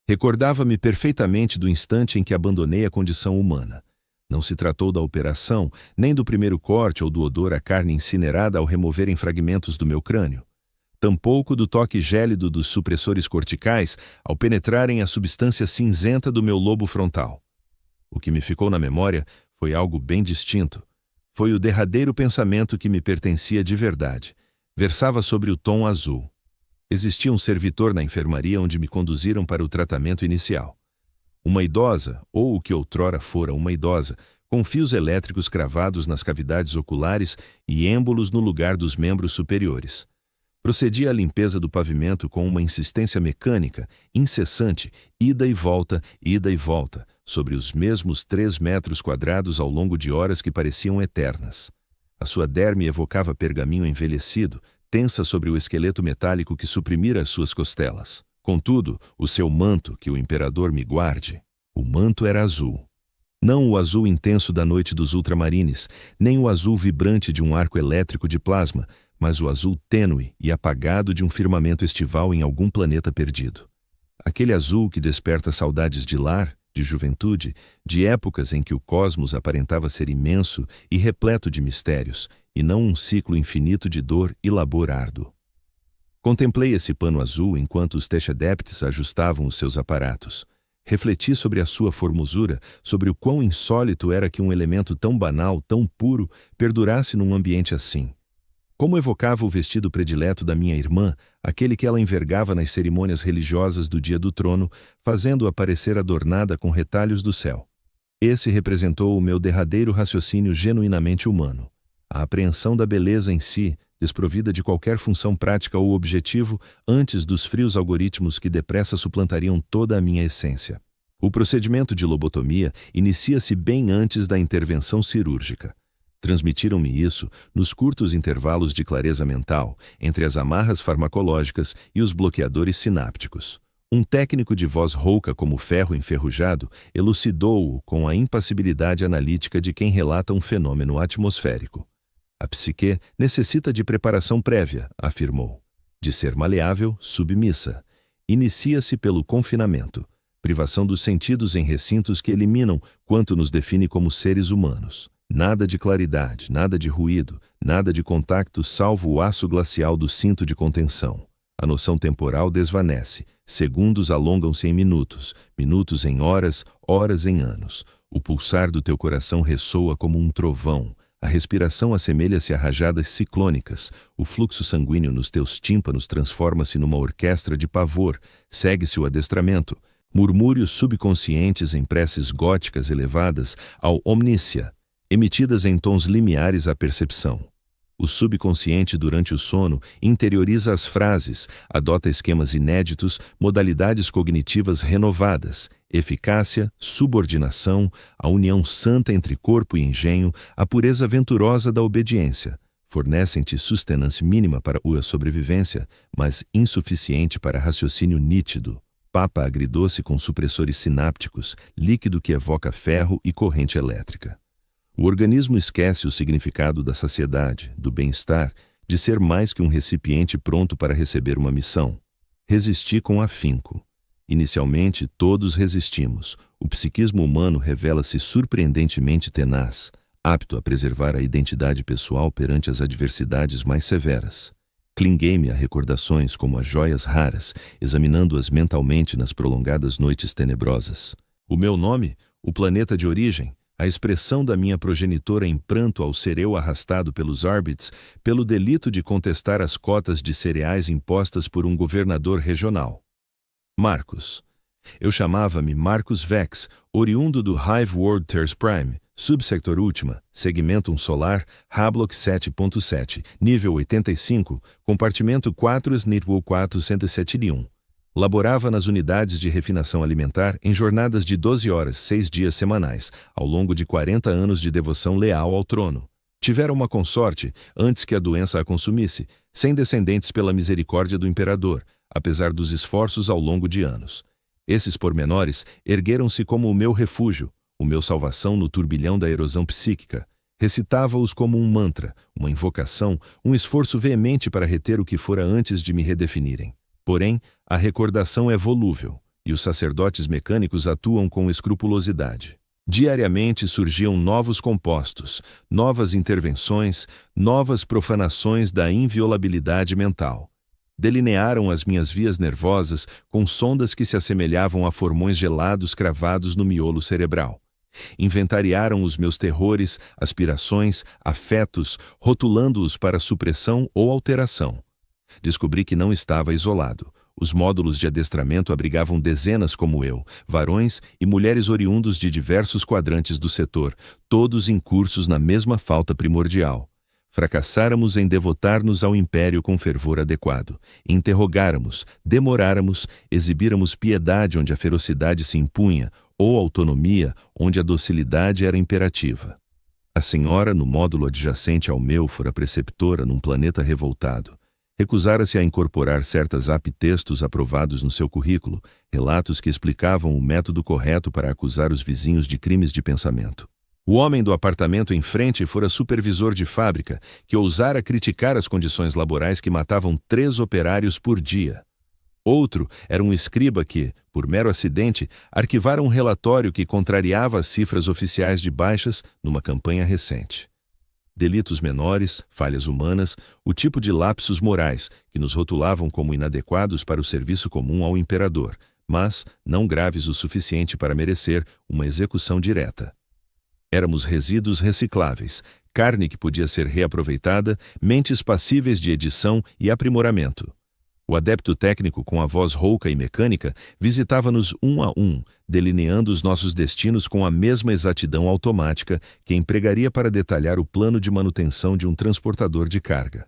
Recordava-me perfeitamente do instante em que abandonei a condição humana. Não se tratou da operação, nem do primeiro corte ou do odor à carne incinerada ao removerem fragmentos do meu crânio. Tampouco do toque gélido dos supressores corticais ao penetrarem a substância cinzenta do meu lobo frontal. O que me ficou na memória foi algo bem distinto. Foi o derradeiro pensamento que me pertencia de verdade. Versava sobre o tom azul. Existia um servitor na enfermaria onde me conduziram para o tratamento inicial. Uma idosa, ou o que outrora fora uma idosa, com fios elétricos cravados nas cavidades oculares e êmbolos no lugar dos membros superiores. Procedia à limpeza do pavimento com uma insistência mecânica, incessante, ida e volta, sobre os mesmos 3 metros quadrados ao longo de horas que pareciam eternas. A sua derme evocava pergaminho envelhecido, tensa sobre o esqueleto metálico que suprimira as suas costelas. Contudo, o seu manto, que o imperador me guarde, o manto era azul. Não o azul intenso da noite dos ultramarines, nem o azul vibrante de um arco elétrico de plasma, mas o azul tênue e apagado de um firmamento estival em algum planeta perdido. Aquele azul que desperta saudades de lar, de juventude, de épocas em que o cosmos aparentava ser imenso e repleto de mistérios, e não um ciclo infinito de dor e labor árduo. Contemplei esse pano azul enquanto os Techadeptes ajustavam os seus aparatos. Refleti sobre a sua formosura, sobre o quão insólito era que um elemento tão banal, tão puro, perdurasse num ambiente assim. Como evocava o vestido predileto da minha irmã, aquele que ela envergava nas cerimônias religiosas do dia do trono, fazendo-a parecer adornada com retalhos do céu. Esse representou o meu derradeiro raciocínio genuinamente humano. A apreensão da beleza em si, desprovida de qualquer função prática ou objetivo, antes dos frios algoritmos que depressa suplantariam toda a minha essência. O procedimento de lobotomia inicia-se bem antes da intervenção cirúrgica. Transmitiram-me isso nos curtos intervalos de clareza mental, entre as amarras farmacológicas e os bloqueadores sinápticos. Um técnico de voz rouca como ferro enferrujado elucidou-o com a impassibilidade analítica de quem relata um fenômeno atmosférico. A psique necessita de preparação prévia, afirmou. De ser maleável, submissa. Inicia-se pelo confinamento, privação dos sentidos em recintos que eliminam quanto nos define como seres humanos. Nada de claridade, nada de ruído, nada de contato salvo o aço glacial do cinto de contenção. A noção temporal desvanece, segundos alongam-se em minutos, minutos em horas, horas em anos. O pulsar do teu coração ressoa como um trovão. A respiração assemelha-se a rajadas ciclônicas. O fluxo sanguíneo nos teus tímpanos transforma-se numa orquestra de pavor. Segue-se o adestramento. Murmúrios subconscientes em preces góticas elevadas ao omnícia, emitidas em tons limiares à percepção. O subconsciente, durante o sono, interioriza as frases, adota esquemas inéditos, modalidades cognitivas renovadas, eficácia, subordinação, a união santa entre corpo e engenho, a pureza venturosa da obediência. Fornecem-te sustenance mínima para a sobrevivência, mas insuficiente para raciocínio nítido. Papa agridoce com supressores sinápticos, líquido que evoca ferro e corrente elétrica. O organismo esquece o significado da saciedade, do bem-estar, de ser mais que um recipiente pronto para receber uma missão. Resisti com afinco. Inicialmente, todos resistimos. O psiquismo humano revela-se surpreendentemente tenaz, apto a preservar a identidade pessoal perante as adversidades mais severas. Clinguei-me a recordações como a joias raras, examinando-as mentalmente nas prolongadas noites tenebrosas. O meu nome, o planeta de origem, a expressão da minha progenitora em pranto ao ser eu arrastado pelos órbites pelo delito de contestar as cotas de cereais impostas por um governador regional. Marcos. Eu chamava-me Marcus Vex, oriundo do Hive World Terce Prime, subsector última, segmentum solar, Hablock 7.7, nível 85, compartimento 4 SNITWO 471. Laborava nas unidades de refinação alimentar em jornadas de 12 horas, 6 dias semanais, ao longo de 40 anos de devoção leal ao trono. Tivera uma consorte, antes que a doença a consumisse, sem descendentes pela misericórdia do imperador, apesar dos esforços ao longo de anos. Esses pormenores ergueram-se como o meu refúgio, o meu salvação no turbilhão da erosão psíquica. Recitava-os como um mantra, uma invocação, um esforço veemente para reter o que fora antes de me redefinirem. Porém, a recordação é volúvel, e os sacerdotes mecânicos atuam com escrupulosidade. Diariamente surgiam novos compostos, novas intervenções, novas profanações da inviolabilidade mental. Delinearam as minhas vias nervosas com sondas que se assemelhavam a formões gelados cravados no miolo cerebral. Inventariaram os meus terrores, aspirações, afetos, rotulando-os para supressão ou alteração. Descobri que não estava isolado. Os módulos de adestramento abrigavam dezenas como eu, varões e mulheres oriundos de diversos quadrantes do setor, todos incursos na mesma falta primordial. Fracassáramos em devotar-nos ao império com fervor adequado. Interrogáramos, demoráramos, exibíramos piedade onde a ferocidade se impunha, ou autonomia onde a docilidade era imperativa. A senhora, no módulo adjacente ao meu, fora preceptora num planeta revoltado. Recusara-se a incorporar certas aptextos aprovados no seu currículo, relatos que explicavam o método correto para acusar os vizinhos de crimes de pensamento. O homem do apartamento em frente fora supervisor de fábrica, que ousara criticar as condições laborais que matavam 3 operários por dia. Outro era um escriba que, por mero acidente, arquivara um relatório que contrariava as cifras oficiais de baixas numa campanha recente. Delitos menores, falhas humanas, o tipo de lapsos morais que nos rotulavam como inadequados para o serviço comum ao imperador, mas não graves o suficiente para merecer uma execução direta. Éramos resíduos recicláveis, carne que podia ser reaproveitada, mentes passíveis de edição e aprimoramento. O adepto técnico, com a voz rouca e mecânica, visitava-nos um a um, delineando os nossos destinos com a mesma exatidão automática que empregaria para detalhar o plano de manutenção de um transportador de carga.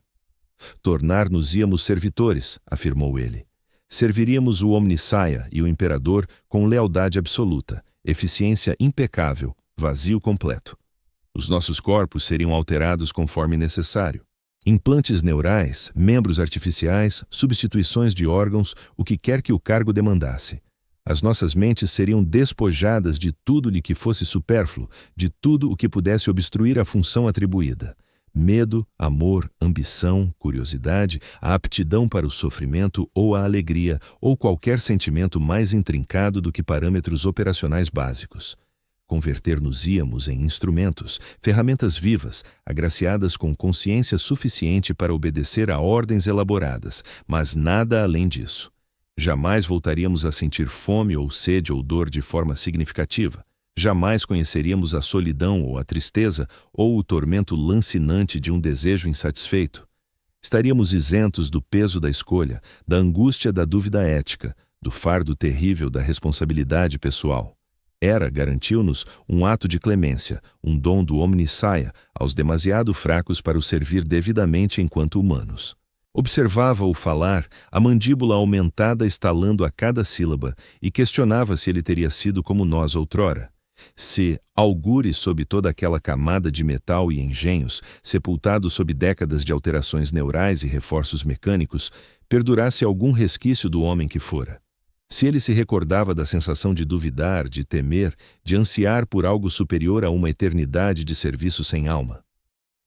Tornar-nos-íamos servitores, afirmou ele. Serviríamos o Omnissaia e o Imperador com lealdade absoluta, eficiência impecável, vazio completo. Os nossos corpos seriam alterados conforme necessário. Implantes neurais, membros artificiais, substituições de órgãos, o que quer que o cargo demandasse. As nossas mentes seriam despojadas de tudo-lhe que fosse supérfluo, de tudo o que pudesse obstruir a função atribuída. Medo, amor, ambição, curiosidade, a aptidão para o sofrimento ou a alegria, ou qualquer sentimento mais intrincado do que parâmetros operacionais básicos. Converter-nos-íamos em instrumentos, ferramentas vivas, agraciadas com consciência suficiente para obedecer a ordens elaboradas, mas nada além disso. Jamais voltaríamos a sentir fome ou sede ou dor de forma significativa. Jamais conheceríamos a solidão ou a tristeza ou o tormento lancinante de um desejo insatisfeito. Estaríamos isentos do peso da escolha, da angústia da dúvida ética, do fardo terrível da responsabilidade pessoal. Era, garantiu-nos, um ato de clemência, um dom do Omnissaia aos demasiado fracos para o servir devidamente enquanto humanos. Observava-o falar, a mandíbula aumentada estalando a cada sílaba, e questionava se ele teria sido como nós outrora. Se, augure sob toda aquela camada de metal e engenhos, sepultado sob décadas de alterações neurais e reforços mecânicos, perdurasse algum resquício do homem que fora. Se ele se recordava da sensação de duvidar, de temer, de ansiar por algo superior a uma eternidade de serviço sem alma.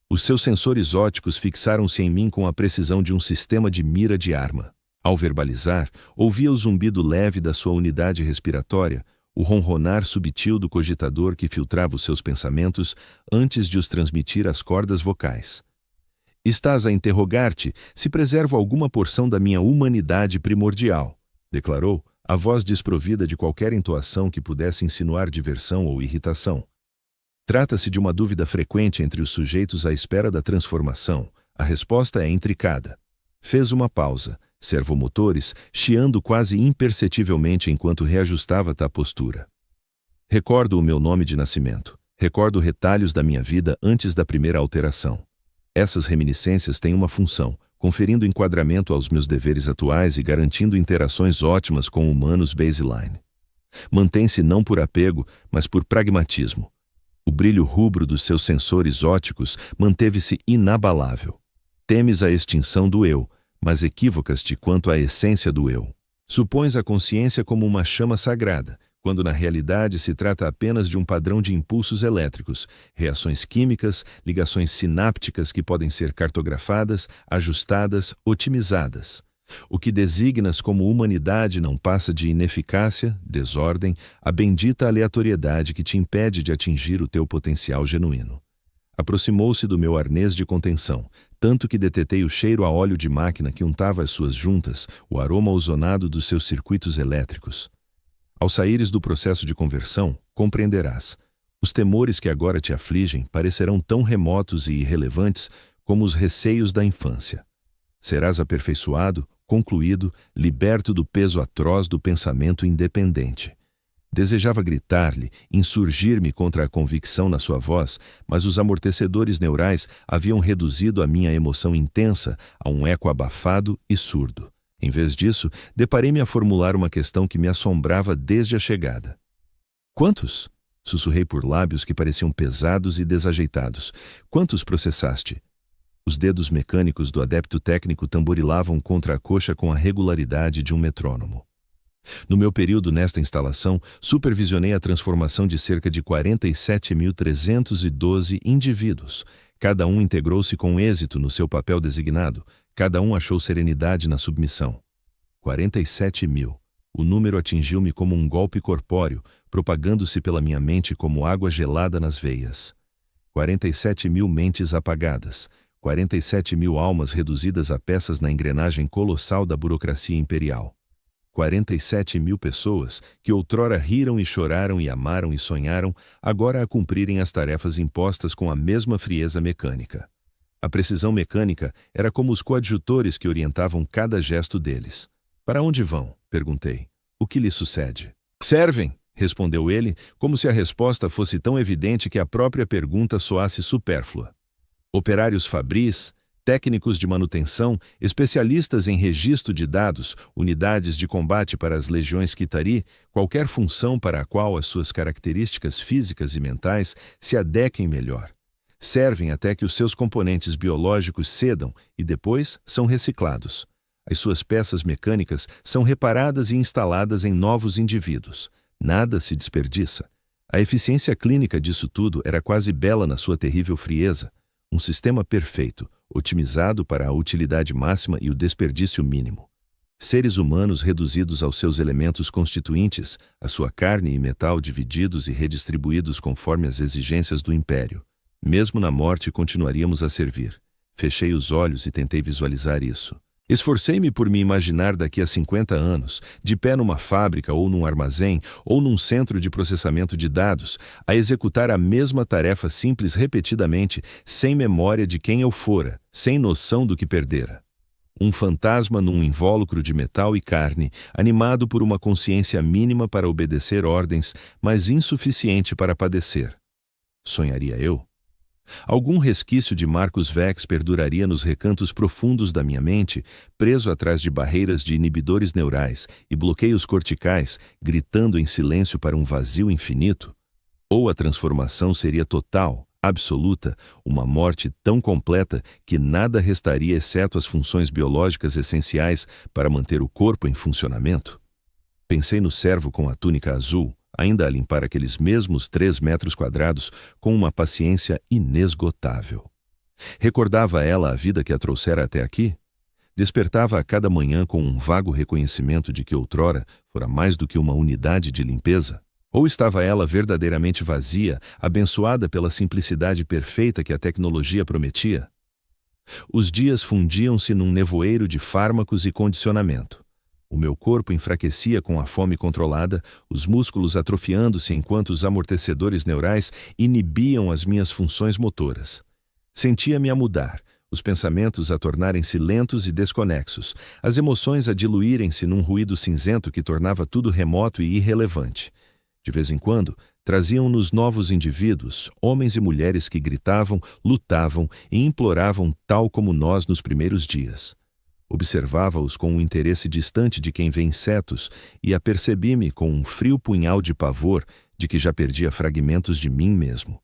Os seus sensores ópticos fixaram-se em mim com a precisão de um sistema de mira de arma. Ao verbalizar, ouvia o zumbido leve da sua unidade respiratória, o ronronar subtil do cogitador que filtrava os seus pensamentos antes de os transmitir às cordas vocais. Estás a interrogar-te se preservo alguma porção da minha humanidade primordial, declarou, a voz desprovida de qualquer entoação que pudesse insinuar diversão ou irritação. Trata-se de uma dúvida frequente entre os sujeitos à espera da transformação. A resposta é intricada. Fez uma pausa, servomotores chiando quase imperceptivelmente enquanto reajustava a postura. Recordo o meu nome de nascimento. Recordo retalhos da minha vida antes da primeira alteração. Essas reminiscências têm uma função, conferindo enquadramento aos meus deveres atuais e garantindo interações ótimas com humanos baseline. Mantém-se não por apego, mas por pragmatismo. O brilho rubro dos seus sensores ópticos manteve-se inabalável. Temes a extinção do eu, mas equívocas-te quanto à essência do eu. Supões a consciência como uma chama sagrada, quando na realidade se trata apenas de um padrão de impulsos elétricos, reações químicas, ligações sinápticas que podem ser cartografadas, ajustadas, otimizadas. O que designas como humanidade não passa de ineficácia, desordem, a bendita aleatoriedade que te impede de atingir o teu potencial genuíno. Aproximou-se do meu arnês de contenção, tanto que detetei o cheiro a óleo de máquina que untava as suas juntas, o aroma ozonado dos seus circuitos elétricos. Ao saíres do processo de conversão, compreenderás. Os temores que agora te afligem parecerão tão remotos e irrelevantes como os receios da infância. Serás aperfeiçoado, concluído, liberto do peso atroz do pensamento independente. Desejava gritar-lhe, insurgir-me contra a convicção na sua voz, mas os amortecedores neurais haviam reduzido a minha emoção intensa a um eco abafado e surdo. Em vez disso, deparei-me a formular uma questão que me assombrava desde a chegada. Quantos? Sussurrei por lábios que pareciam pesados e desajeitados. Quantos processaste? Os dedos mecânicos do adepto técnico tamborilavam contra a coxa com a regularidade de um metrônomo. No meu período nesta instalação, supervisionei a transformação de cerca de 47.312 indivíduos. Cada um integrou-se com êxito no seu papel designado, cada um achou serenidade na submissão. 47.000. O número atingiu-me como um golpe corpóreo, propagando-se pela minha mente como água gelada nas veias. 47.000 mentes apagadas. 47.000 almas reduzidas a peças na engrenagem colossal da burocracia imperial. 47.000 pessoas que outrora riram e choraram e amaram e sonharam, agora a cumprirem as tarefas impostas com a mesma frieza mecânica. A precisão mecânica era como os coadjutores que orientavam cada gesto deles. Para onde vão? Perguntei. O que lhe sucede? Servem, respondeu ele, como se a resposta fosse tão evidente que a própria pergunta soasse supérflua. Operários fabris, técnicos de manutenção, especialistas em registro de dados, unidades de combate para as legiões Kitari, qualquer função para a qual as suas características físicas e mentais se adequem melhor. Servem até que os seus componentes biológicos cedam e depois são reciclados. As suas peças mecânicas são reparadas e instaladas em novos indivíduos. Nada se desperdiça. A eficiência clínica disso tudo era quase bela na sua terrível frieza. Um sistema perfeito, otimizado para a utilidade máxima e o desperdício mínimo. Seres humanos reduzidos aos seus elementos constituintes, a sua carne e metal divididos e redistribuídos conforme as exigências do império. Mesmo na morte continuaríamos a servir. Fechei os olhos e tentei visualizar isso. Esforcei-me por me imaginar daqui a 50 anos, de pé numa fábrica ou num armazém ou num centro de processamento de dados, a executar a mesma tarefa simples repetidamente, sem memória de quem eu fora, sem noção do que perdera. Um fantasma num invólucro de metal e carne, animado por uma consciência mínima para obedecer ordens, mas insuficiente para padecer. Sonharia eu? Algum resquício de Marcus Vex perduraria nos recantos profundos da minha mente, preso atrás de barreiras de inibidores neurais e bloqueios corticais, gritando em silêncio para um vazio infinito? Ou a transformação seria total, absoluta, uma morte tão completa que nada restaria exceto as funções biológicas essenciais para manter o corpo em funcionamento? Pensei no servo com a túnica azul, ainda a limpar aqueles mesmos 3 metros quadrados com uma paciência inesgotável. Recordava ela a vida que a trouxera até aqui? Despertava a cada manhã com um vago reconhecimento de que outrora fora mais do que uma unidade de limpeza? Ou estava ela verdadeiramente vazia, abençoada pela simplicidade perfeita que a tecnologia prometia? Os dias fundiam-se num nevoeiro de fármacos e condicionamento. O meu corpo enfraquecia com a fome controlada, os músculos atrofiando-se enquanto os amortecedores neurais inibiam as minhas funções motoras. Sentia-me a mudar, os pensamentos a tornarem-se lentos e desconexos, as emoções a diluírem-se num ruído cinzento que tornava tudo remoto e irrelevante. De vez em quando, traziam-nos novos indivíduos, homens e mulheres que gritavam, lutavam e imploravam tal como nós nos primeiros dias. Observava-os com um interesse distante de quem vê insetos e apercebi-me com um frio punhal de pavor de que já perdia fragmentos de mim mesmo.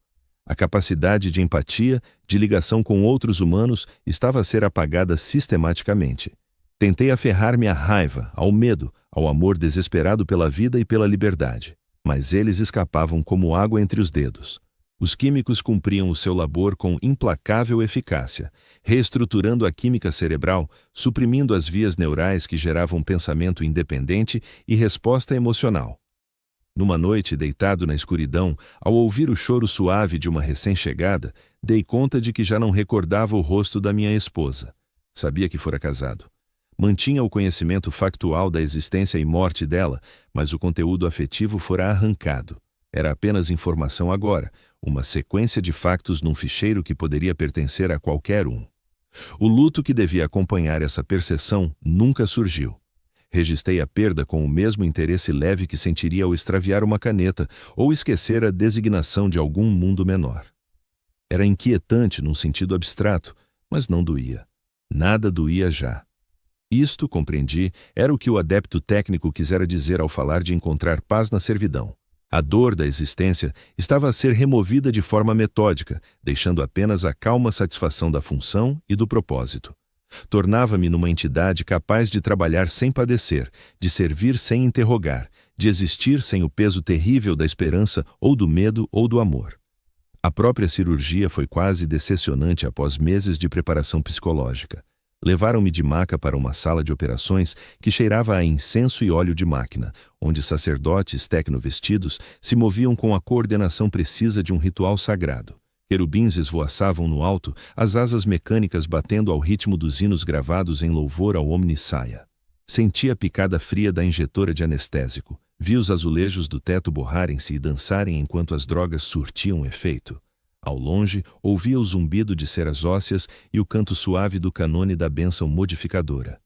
A capacidade de empatia, de ligação com outros humanos, estava a ser apagada sistematicamente. Tentei aferrar-me à raiva, ao medo, ao amor desesperado pela vida e pela liberdade, mas eles escapavam como água entre os dedos. Os químicos cumpriam o seu labor com implacável eficácia, reestruturando a química cerebral, suprimindo as vias neurais que geravam pensamento independente e resposta emocional. Numa noite, deitado na escuridão, ao ouvir o choro suave de uma recém-chegada, dei conta de que já não recordava o rosto da minha esposa. Sabia que fora casado. Mantinha o conhecimento factual da existência e morte dela, mas o conteúdo afetivo fora arrancado. Era apenas informação agora, uma sequência de factos num ficheiro que poderia pertencer a qualquer um. O luto que devia acompanhar essa percepção nunca surgiu. Registrei a perda com o mesmo interesse leve que sentiria ao extraviar uma caneta ou esquecer a designação de algum mundo menor. Era inquietante num sentido abstrato, mas não doía. Nada doía já. Isto, compreendi, era o que o adepto técnico quisera dizer ao falar de encontrar paz na servidão. A dor da existência estava a ser removida de forma metódica, deixando apenas a calma satisfação da função e do propósito. Tornava-me numa entidade capaz de trabalhar sem padecer, de servir sem interrogar, de existir sem o peso terrível da esperança ou do medo ou do amor. A própria cirurgia foi quase decepcionante após meses de preparação psicológica. Levaram-me de maca para uma sala de operações que cheirava a incenso e óleo de máquina, onde sacerdotes tecnovestidos se moviam com a coordenação precisa de um ritual sagrado. Querubins esvoaçavam no alto, as asas mecânicas batendo ao ritmo dos hinos gravados em louvor ao Omnissaia. Senti a picada fria da injetora de anestésico. Vi os azulejos do teto borrarem-se e dançarem enquanto as drogas surtiam efeito. Ao longe, ouvia o zumbido de ceras ósseas e o canto suave do canone da bênção modificadora.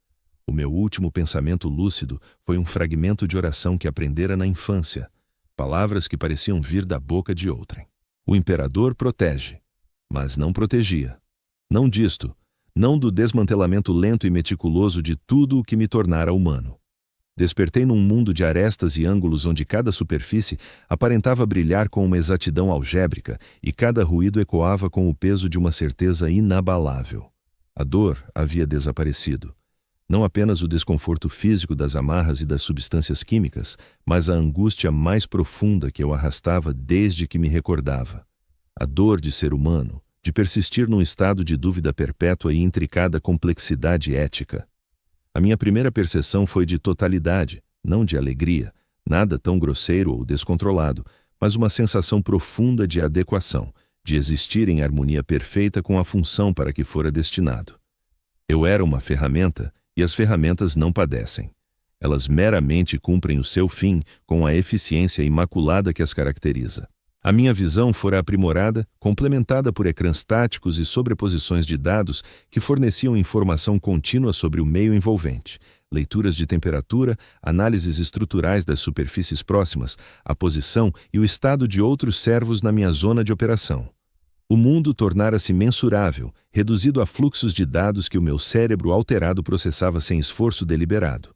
O meu último pensamento lúcido foi um fragmento de oração que aprendera na infância, palavras que pareciam vir da boca de outrem. O imperador protege, mas não protegia. Não disto, não do desmantelamento lento e meticuloso de tudo o que me tornara humano. Despertei num mundo de arestas e ângulos onde cada superfície aparentava brilhar com uma exatidão algébrica e cada ruído ecoava com o peso de uma certeza inabalável. A dor havia desaparecido. Não apenas o desconforto físico das amarras e das substâncias químicas, mas a angústia mais profunda que eu arrastava desde que me recordava. A dor de ser humano, de persistir num estado de dúvida perpétua e intricada complexidade ética. A minha primeira percepção foi de totalidade, não de alegria, nada tão grosseiro ou descontrolado, mas uma sensação profunda de adequação, de existir em harmonia perfeita com a função para que fora destinado. Eu era uma ferramenta, e as ferramentas não padecem. Elas meramente cumprem o seu fim com a eficiência imaculada que as caracteriza. A minha visão fora aprimorada, complementada por ecrãs táticos e sobreposições de dados que forneciam informação contínua sobre o meio envolvente, leituras de temperatura, análises estruturais das superfícies próximas, a posição e o estado de outros servos na minha zona de operação. O mundo tornara-se mensurável, reduzido a fluxos de dados que o meu cérebro alterado processava sem esforço deliberado.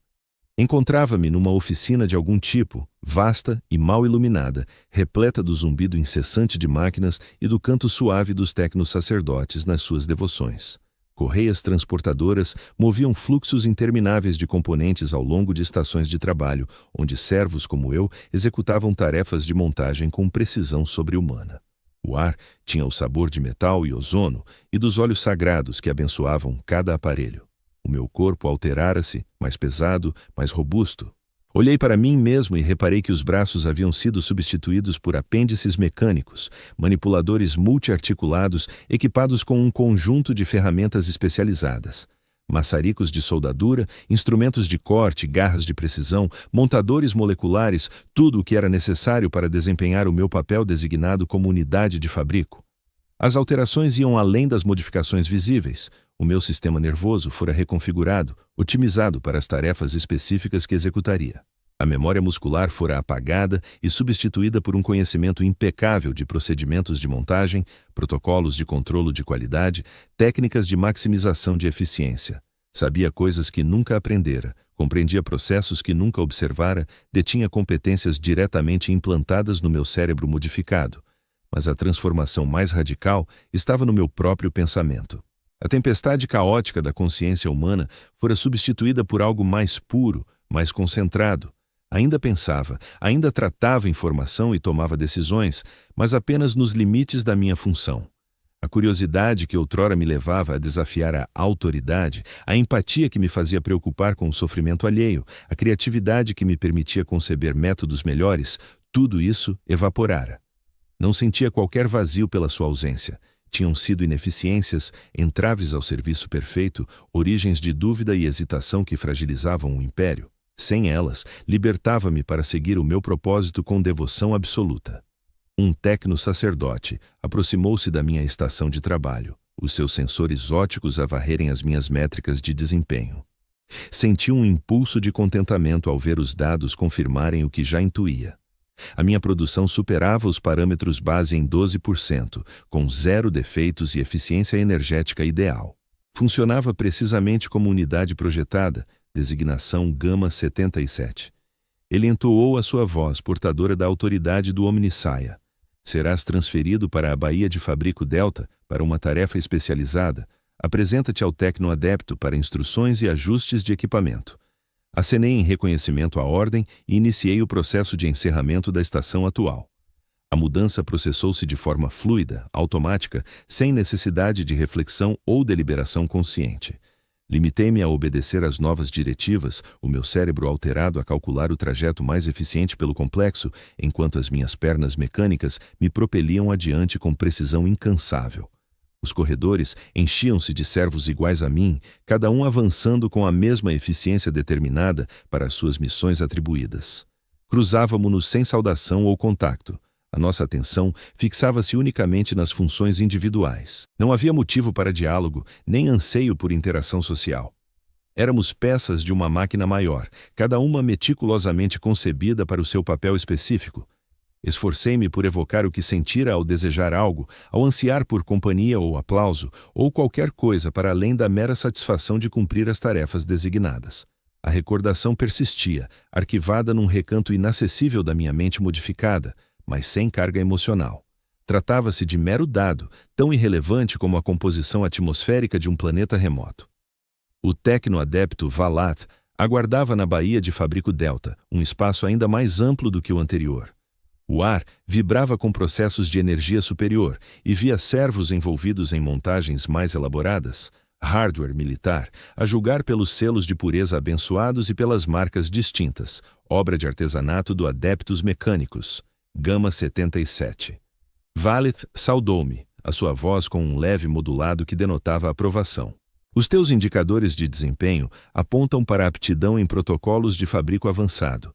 Encontrava-me numa oficina de algum tipo, vasta e mal iluminada, repleta do zumbido incessante de máquinas e do canto suave dos tecno-sacerdotes nas suas devoções. Correias transportadoras moviam fluxos intermináveis de componentes ao longo de estações de trabalho, onde servos como eu executavam tarefas de montagem com precisão sobre-humana. O ar tinha o sabor de metal e ozono e dos óleos sagrados que abençoavam cada aparelho. O meu corpo alterara-se, mais pesado, mais robusto. Olhei para mim mesmo e reparei que os braços haviam sido substituídos por apêndices mecânicos, manipuladores multiarticulados equipados com um conjunto de ferramentas especializadas. Maçaricos de soldadura, instrumentos de corte, garras de precisão, montadores moleculares, tudo o que era necessário para desempenhar o meu papel designado como unidade de fabrico. As alterações iam além das modificações visíveis. O meu sistema nervoso fora reconfigurado, otimizado para as tarefas específicas que executaria. A memória muscular fora apagada e substituída por um conhecimento impecável de procedimentos de montagem, protocolos de controle de qualidade, técnicas de maximização de eficiência. Sabia coisas que nunca aprendera, compreendia processos que nunca observara, detinha competências diretamente implantadas no meu cérebro modificado. Mas a transformação mais radical estava no meu próprio pensamento. A tempestade caótica da consciência humana fora substituída por algo mais puro, mais concentrado. Ainda pensava, ainda tratava informação e tomava decisões, mas apenas nos limites da minha função. A curiosidade que outrora me levava a desafiar a autoridade, a empatia que me fazia preocupar com o sofrimento alheio, a criatividade que me permitia conceber métodos melhores, tudo isso evaporara. Não sentia qualquer vazio pela sua ausência. Tinham sido ineficiências, entraves ao serviço perfeito, origens de dúvida e hesitação que fragilizavam o império. Sem elas, libertava-me para seguir o meu propósito com devoção absoluta. Um tecno-sacerdote aproximou-se da minha estação de trabalho, os seus sensores óticos a varrerem as minhas métricas de desempenho. Senti um impulso de contentamento ao ver os dados confirmarem o que já intuía. A minha produção superava os parâmetros base em 12%, com 0 defeitos e eficiência energética ideal. Funcionava precisamente como unidade projetada, designação Gama 77. Ele entoou a sua voz portadora da autoridade do Omnissaia. Serás transferido para a Baía de Fabrico Delta para uma tarefa especializada. Apresenta-te ao tecno-adepto para instruções e ajustes de equipamento. Acenei em reconhecimento à ordem e iniciei o processo de encerramento da estação atual. A mudança processou-se de forma fluida, automática, sem necessidade de reflexão ou deliberação consciente. Limitei-me a obedecer às novas diretivas, o meu cérebro alterado a calcular o trajeto mais eficiente pelo complexo, enquanto as minhas pernas mecânicas me propeliam adiante com precisão incansável. Os corredores enchiam-se de servos iguais a mim, cada um avançando com a mesma eficiência determinada para as suas missões atribuídas. Cruzávamo-nos sem saudação ou contacto. A nossa atenção fixava-se unicamente nas funções individuais. Não havia motivo para diálogo, nem anseio por interação social. Éramos peças de uma máquina maior, cada uma meticulosamente concebida para o seu papel específico. Esforcei-me por evocar o que sentira ao desejar algo, ao ansiar por companhia ou aplauso, ou qualquer coisa para além da mera satisfação de cumprir as tarefas designadas. A recordação persistia, arquivada num recanto inacessível da minha mente modificada, mas sem carga emocional. Tratava-se de mero dado, tão irrelevante como a composição atmosférica de um planeta remoto. O tecno-adepto Valath aguardava na Baía de Fabrico Delta, um espaço ainda mais amplo do que o anterior. O ar vibrava com processos de energia superior e via servos envolvidos em montagens mais elaboradas, hardware militar, a julgar pelos selos de pureza abençoados e pelas marcas distintas, obra de artesanato do Adeptus Mecânicos, Gama 77. Valith saudou-me, a sua voz com um leve modulado que denotava aprovação. Os teus indicadores de desempenho apontam para a aptidão em protocolos de fabrico avançado.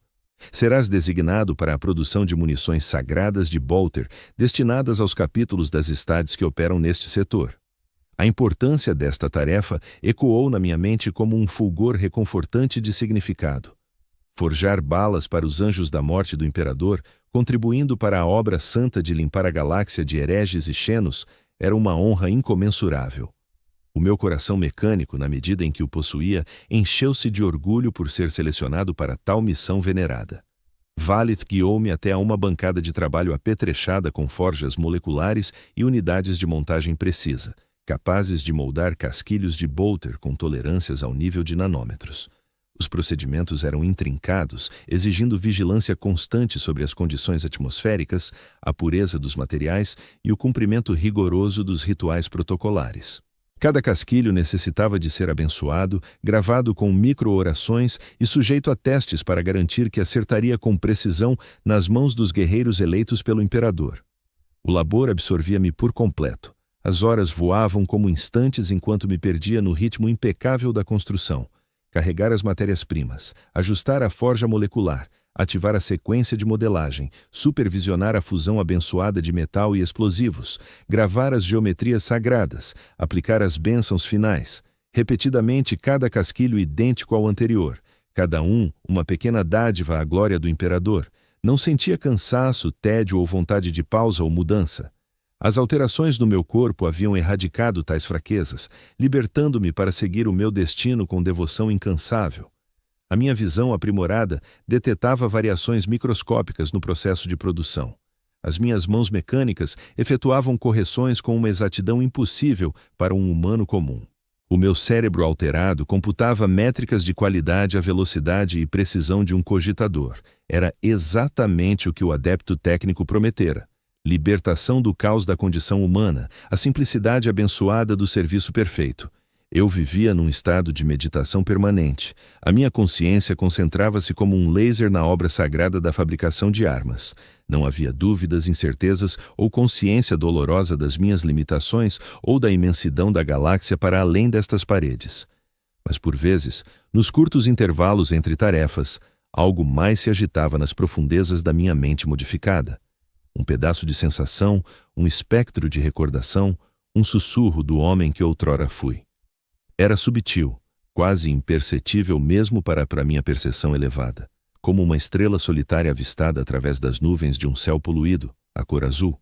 Serás designado para a produção de munições sagradas de Bolter, destinadas aos capítulos das estades que operam neste setor. A importância desta tarefa ecoou na minha mente como um fulgor reconfortante de significado. Forjar balas para os anjos da morte do imperador, contribuindo para a obra santa de limpar a galáxia de hereges e xenos, era uma honra incomensurável. O meu coração mecânico, na medida em que o possuía, encheu-se de orgulho por ser selecionado para tal missão venerada. Valith guiou-me até a uma bancada de trabalho apetrechada com forjas moleculares e unidades de montagem precisa, capazes de moldar casquilhos de Bolter com tolerâncias ao nível de nanômetros. Os procedimentos eram intrincados, exigindo vigilância constante sobre as condições atmosféricas, a pureza dos materiais e o cumprimento rigoroso dos rituais protocolares. Cada casquilho necessitava de ser abençoado, gravado com micro-orações e sujeito a testes para garantir que acertaria com precisão nas mãos dos guerreiros eleitos pelo imperador. O labor absorvia-me por completo. As horas voavam como instantes enquanto me perdia no ritmo impecável da construção. Carregar as matérias-primas, ajustar a forja molecular, ativar a sequência de modelagem, supervisionar a fusão abençoada de metal e explosivos, gravar as geometrias sagradas, aplicar as bênçãos finais, repetidamente cada casquilho idêntico ao anterior, cada um uma pequena dádiva à glória do imperador. Não sentia cansaço, tédio ou vontade de pausa ou mudança. As alterações no meu corpo haviam erradicado tais fraquezas, libertando-me para seguir o meu destino com devoção incansável. A minha visão aprimorada detetava variações microscópicas no processo de produção. As minhas mãos mecânicas efetuavam correções com uma exatidão impossível para um humano comum. O meu cérebro alterado computava métricas de qualidade à velocidade e precisão de um cogitador. Era exatamente o que o adepto técnico prometera. Libertação do caos da condição humana, a simplicidade abençoada do serviço perfeito. Eu vivia num estado de meditação permanente. A minha consciência concentrava-se como um laser na obra sagrada da fabricação de armas. Não havia dúvidas, incertezas ou consciência dolorosa das minhas limitações ou da imensidão da galáxia para além destas paredes. Mas por vezes, nos curtos intervalos entre tarefas, algo mais se agitava nas profundezas da minha mente modificada. Um pedaço de sensação, um espectro de recordação, um sussurro do homem que outrora fui. Era subtil, quase imperceptível mesmo para minha percepção elevada, como uma estrela solitária avistada através das nuvens de um céu poluído, a cor azul.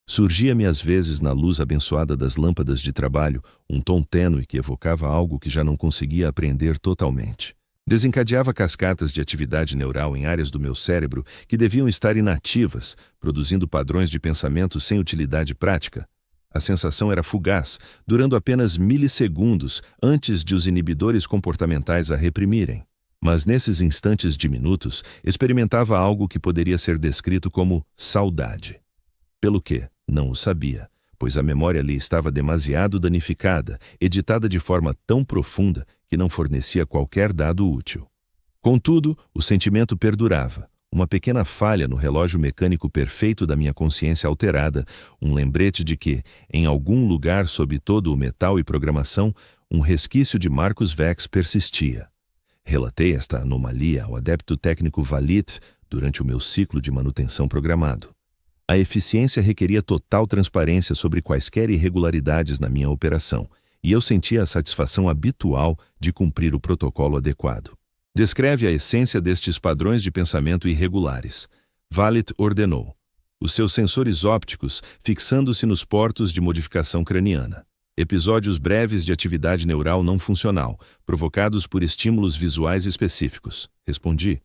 Surgia-me às vezes na luz abençoada das lâmpadas de trabalho, um tom tênue que evocava algo que já não conseguia apreender totalmente. Desencadeava cascatas de atividade neural em áreas do meu cérebro que deviam estar inativas, produzindo padrões de pensamento sem utilidade prática. A sensação era fugaz, durando apenas milissegundos antes de os inibidores comportamentais a reprimirem. Mas nesses instantes diminutos, experimentava algo que poderia ser descrito como saudade. Pelo que? Não o sabia, pois a memória ali estava demasiado danificada, editada de forma tão profunda que não fornecia qualquer dado útil. Contudo, o sentimento perdurava. Uma pequena falha no relógio mecânico perfeito da minha consciência alterada, um lembrete de que, em algum lugar sob todo o metal e programação, um resquício de Marcus Vex persistia. Relatei esta anomalia ao adepto técnico Valit durante o meu ciclo de manutenção programado. A eficiência requeria total transparência sobre quaisquer irregularidades na minha operação, e eu sentia a satisfação habitual de cumprir o protocolo adequado. Descreve a essência destes padrões de pensamento irregulares. Valit ordenou. Os seus sensores ópticos fixando-se nos portos de modificação craniana. Episódios breves de atividade neural não funcional, provocados por estímulos visuais específicos. Respondi.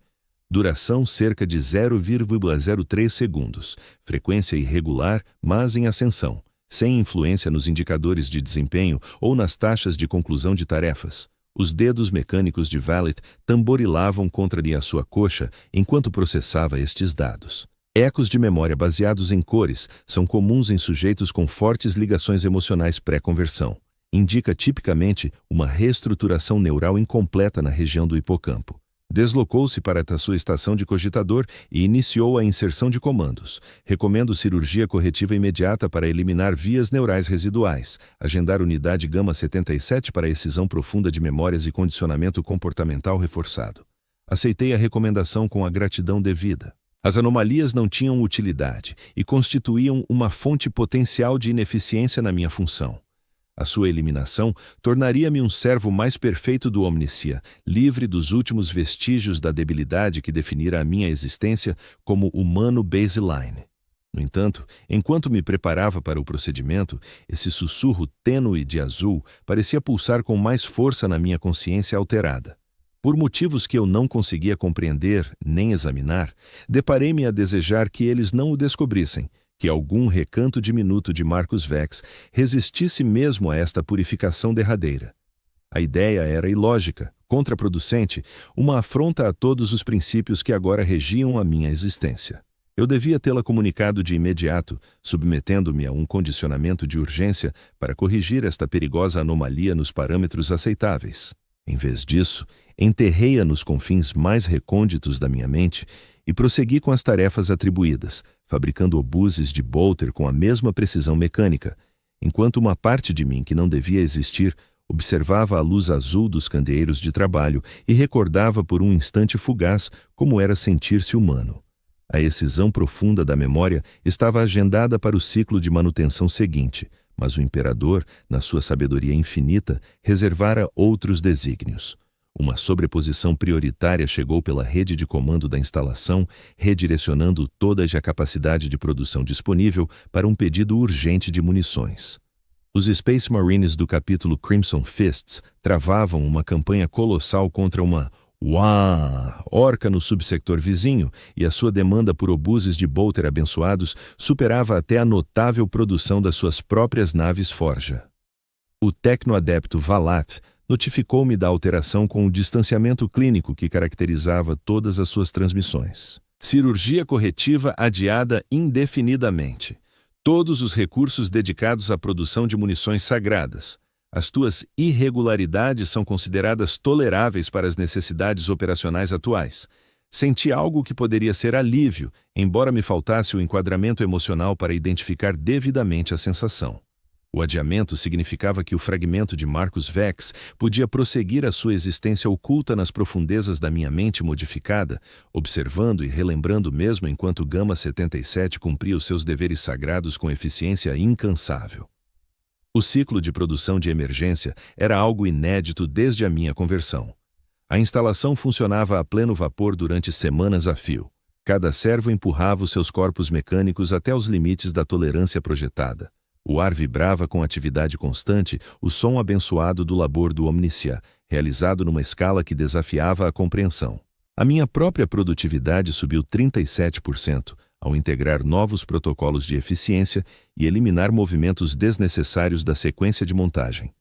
Duração cerca de 0,03 segundos. Frequência irregular, mas em ascensão, sem influência nos indicadores de desempenho ou nas taxas de conclusão de tarefas. Os dedos mecânicos de Valit tamborilavam contra a sua coxa enquanto processava estes dados. Ecos de memória baseados em cores são comuns em sujeitos com fortes ligações emocionais pré-conversão. Indica tipicamente uma reestruturação neural incompleta na região do hipocampo. Deslocou-se para a sua estação de cogitador e iniciou a inserção de comandos. Recomendo cirurgia corretiva imediata para eliminar vias neurais residuais. Agendar unidade gama 77 para excisão profunda de memórias e condicionamento comportamental reforçado. Aceitei a recomendação com a gratidão devida. As anomalias não tinham utilidade e constituíam uma fonte potencial de ineficiência na minha função. A sua eliminação tornaria-me um servo mais perfeito do Omnicia, livre dos últimos vestígios da debilidade que definira a minha existência como humano baseline. No entanto, enquanto me preparava para o procedimento, esse sussurro tênue de azul parecia pulsar com mais força na minha consciência alterada. Por motivos que eu não conseguia compreender nem examinar, deparei-me a desejar que eles não o descobrissem, que algum recanto diminuto de Marcus Vex resistisse mesmo a esta purificação derradeira. A ideia era ilógica, contraproducente, uma afronta a todos os princípios que agora regiam a minha existência. Eu devia tê-la comunicado de imediato, submetendo-me a um condicionamento de urgência para corrigir esta perigosa anomalia nos parâmetros aceitáveis. Em vez disso, enterrei-a nos confins mais recônditos da minha mente e prossegui com as tarefas atribuídas, fabricando obuses de Bolter com a mesma precisão mecânica, enquanto uma parte de mim que não devia existir observava a luz azul dos candeeiros de trabalho e recordava por um instante fugaz como era sentir-se humano. A excisão profunda da memória estava agendada para o ciclo de manutenção seguinte, mas o imperador, na sua sabedoria infinita, reservara outros desígnios. Uma sobreposição prioritária chegou pela rede de comando da instalação, redirecionando toda a capacidade de produção disponível para um pedido urgente de munições. Os Space Marines do capítulo Crimson Fists travavam uma campanha colossal contra uma orca no subsector vizinho, e a sua demanda por obuses de Bolter abençoados superava até a notável produção das suas próprias naves Forja. O tecnoadepto Valath notificou-me da alteração com o distanciamento clínico que caracterizava todas as suas transmissões. Cirurgia corretiva adiada indefinidamente. Todos os recursos dedicados à produção de munições sagradas. As tuas irregularidades são consideradas toleráveis para as necessidades operacionais atuais. Senti algo que poderia ser alívio, embora me faltasse o enquadramento emocional para identificar devidamente a sensação. O adiamento significava que o fragmento de Marcus Vex podia prosseguir a sua existência oculta nas profundezas da minha mente modificada, observando e relembrando mesmo enquanto Gama 77 cumpria os seus deveres sagrados com eficiência incansável. O ciclo de produção de emergência era algo inédito desde a minha conversão. A instalação funcionava a pleno vapor durante semanas a fio. Cada servo empurrava os seus corpos mecânicos até os limites da tolerância projetada. O ar vibrava com atividade constante, o som abençoado do labor do Omnicia, realizado numa escala que desafiava a compreensão. A minha própria produtividade subiu 37%, ao integrar novos protocolos de eficiência e eliminar movimentos desnecessários da sequência de montagem.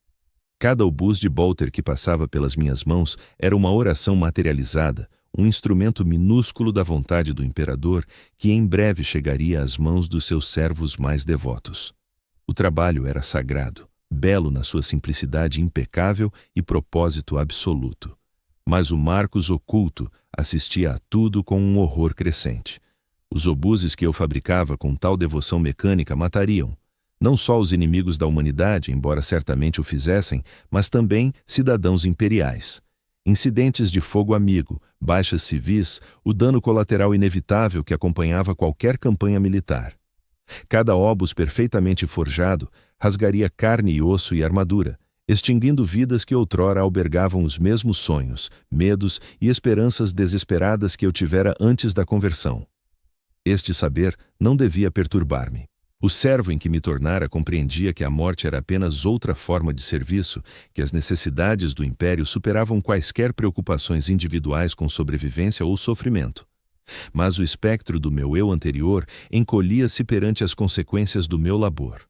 Cada obus de bolter que passava pelas minhas mãos era uma oração materializada, um instrumento minúsculo da vontade do imperador que em breve chegaria às mãos dos seus servos mais devotos. O trabalho era sagrado, belo na sua simplicidade impecável e propósito absoluto. Mas o Marcus oculto assistia a tudo com um horror crescente. Os obuses que eu fabricava com tal devoção mecânica matariam, não só os inimigos da humanidade, embora certamente o fizessem, mas também cidadãos imperiais. Incidentes de fogo amigo, baixas civis, o dano colateral inevitável que acompanhava qualquer campanha militar. Cada obus perfeitamente forjado rasgaria carne e osso e armadura, extinguindo vidas que outrora albergavam os mesmos sonhos, medos e esperanças desesperadas que eu tivera antes da conversão. Este saber não devia perturbar-me. O servo em que me tornara compreendia que a morte era apenas outra forma de serviço, que as necessidades do império superavam quaisquer preocupações individuais com sobrevivência ou sofrimento. Mas o espectro do meu eu anterior encolhia-se perante as consequências do meu labor.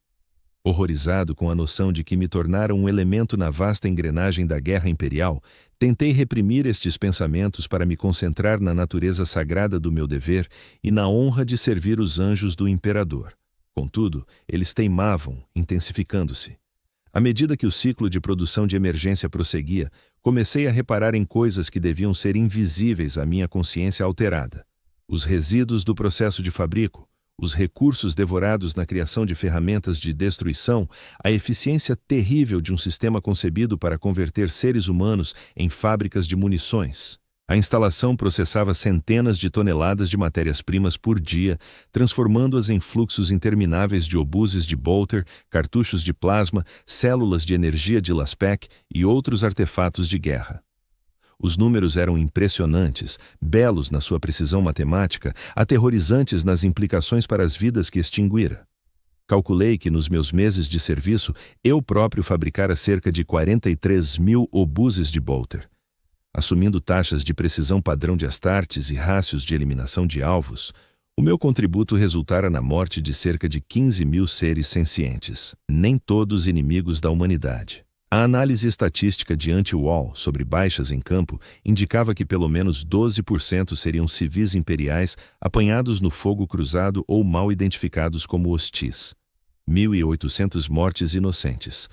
Horrorizado com a noção de que me tornara um elemento na vasta engrenagem da guerra imperial, tentei reprimir estes pensamentos para me concentrar na natureza sagrada do meu dever e na honra de servir os anjos do imperador. Contudo, eles teimavam, intensificando-se. À medida que o ciclo de produção de emergência prosseguia, comecei a reparar em coisas que deviam ser invisíveis à minha consciência alterada. Os resíduos do processo de fabrico, os recursos devorados na criação de ferramentas de destruição, a eficiência terrível de um sistema concebido para converter seres humanos em fábricas de munições. A instalação processava centenas de toneladas de matérias-primas por dia, transformando-as em fluxos intermináveis de obuses de bolter, cartuchos de plasma, células de energia de Laspec e outros artefatos de guerra. Os números eram impressionantes, belos na sua precisão matemática, aterrorizantes nas implicações para as vidas que extinguira. Calculei que nos meus meses de serviço eu próprio fabricara cerca de 43.000 obuses de bolter. Assumindo taxas de precisão padrão de Astartes e rácios de eliminação de alvos, o meu contributo resultara na morte de cerca de 15.000 seres sencientes, nem todos inimigos da humanidade. A análise estatística de Anti-Wall sobre baixas em campo indicava que pelo menos 12% seriam civis imperiais apanhados no fogo cruzado ou mal identificados como hostis. 1.800 mortes inocentes.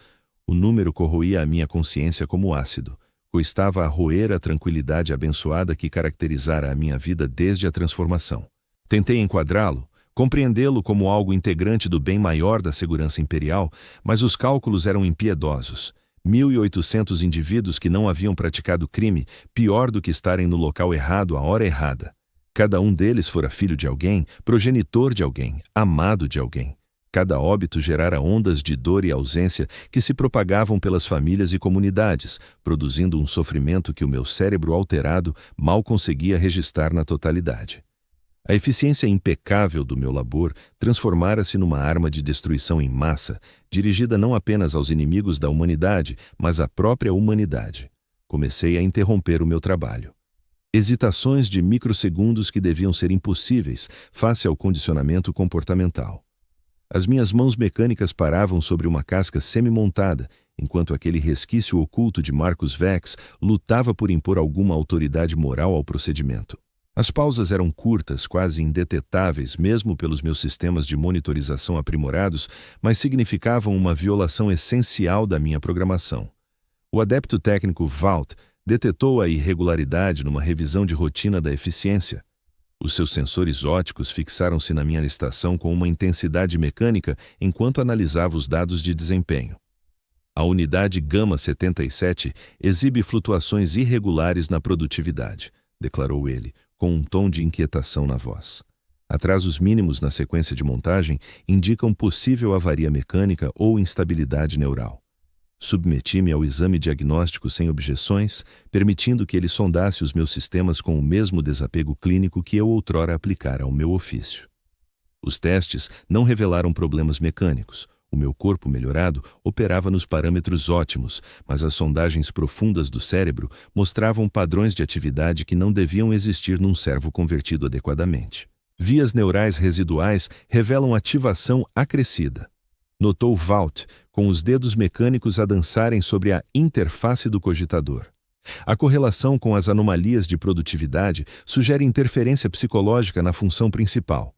O número corroía a minha consciência como ácido. Estava a roer a tranquilidade abençoada que caracterizara a minha vida desde a transformação. Tentei enquadrá-lo, compreendê-lo como algo integrante do bem maior da segurança imperial, mas os cálculos eram impiedosos. 1.800 indivíduos que não haviam praticado crime, pior do que estarem no local errado à hora errada. Cada um deles fora filho de alguém, progenitor de alguém, amado de alguém. Cada óbito gerara ondas de dor e ausência que se propagavam pelas famílias e comunidades, produzindo um sofrimento que o meu cérebro alterado mal conseguia registrar na totalidade. A eficiência impecável do meu labor transformara-se numa arma de destruição em massa, dirigida não apenas aos inimigos da humanidade, mas à própria humanidade. Comecei a interromper o meu trabalho. Hesitações de microsegundos que deviam ser impossíveis face ao condicionamento comportamental. As minhas mãos mecânicas paravam sobre uma casca semi-montada, enquanto aquele resquício oculto de Marcus Vex lutava por impor alguma autoridade moral ao procedimento. As pausas eram curtas, quase indetetáveis, mesmo pelos meus sistemas de monitorização aprimorados, mas significavam uma violação essencial da minha programação. O adepto técnico Valt detetou a irregularidade numa revisão de rotina da eficiência. Os seus sensores ópticos fixaram-se na minha estação com uma intensidade mecânica enquanto analisava os dados de desempenho. A unidade Gama 77 exibe flutuações irregulares na produtividade, declarou ele, com um tom de inquietação na voz. Atrasos mínimos na sequência de montagem indicam possível avaria mecânica ou instabilidade neural. Submeti-me ao exame diagnóstico sem objeções, permitindo que ele sondasse os meus sistemas com o mesmo desapego clínico que eu outrora aplicara ao meu ofício. Os testes não revelaram problemas mecânicos. O meu corpo melhorado operava nos parâmetros ótimos, mas as sondagens profundas do cérebro mostravam padrões de atividade que não deviam existir num servo convertido adequadamente. Vias neurais residuais revelam ativação acrescida. Notou Valt, com os dedos mecânicos a dançarem sobre a interface do cogitador. A correlação com as anomalias de produtividade sugere interferência psicológica na função principal.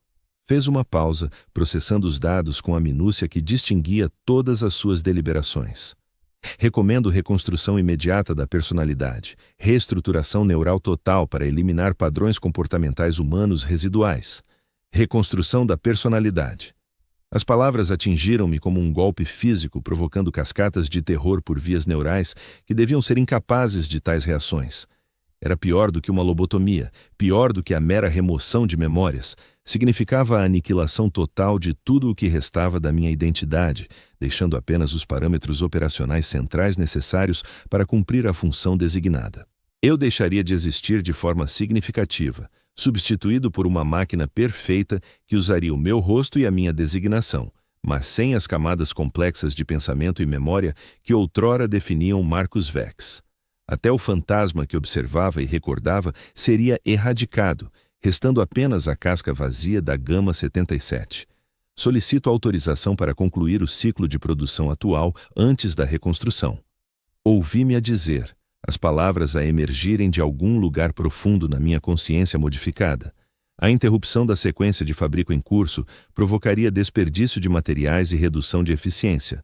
Fez uma pausa, processando os dados com a minúcia que distinguia todas as suas deliberações. Recomendo reconstrução imediata da personalidade, reestruturação neural total para eliminar padrões comportamentais humanos residuais. Reconstrução da personalidade. As palavras atingiram-me como um golpe físico, provocando cascatas de terror por vias neurais que deviam ser incapazes de tais reações. Era pior do que uma lobotomia, pior do que a mera remoção de memórias. Significava a aniquilação total de tudo o que restava da minha identidade, deixando apenas os parâmetros operacionais centrais necessários para cumprir a função designada. Eu deixaria de existir de forma significativa, substituído por uma máquina perfeita que usaria o meu rosto e a minha designação, mas sem as camadas complexas de pensamento e memória que outrora definiam Marcus Vex. Até o fantasma que observava e recordava seria erradicado, restando apenas a casca vazia da Gama 77. Solicito autorização para concluir o ciclo de produção atual antes da reconstrução. Ouvi-me a dizer, as palavras a emergirem de algum lugar profundo na minha consciência modificada. A interrupção da sequência de fabrico em curso provocaria desperdício de materiais e redução de eficiência.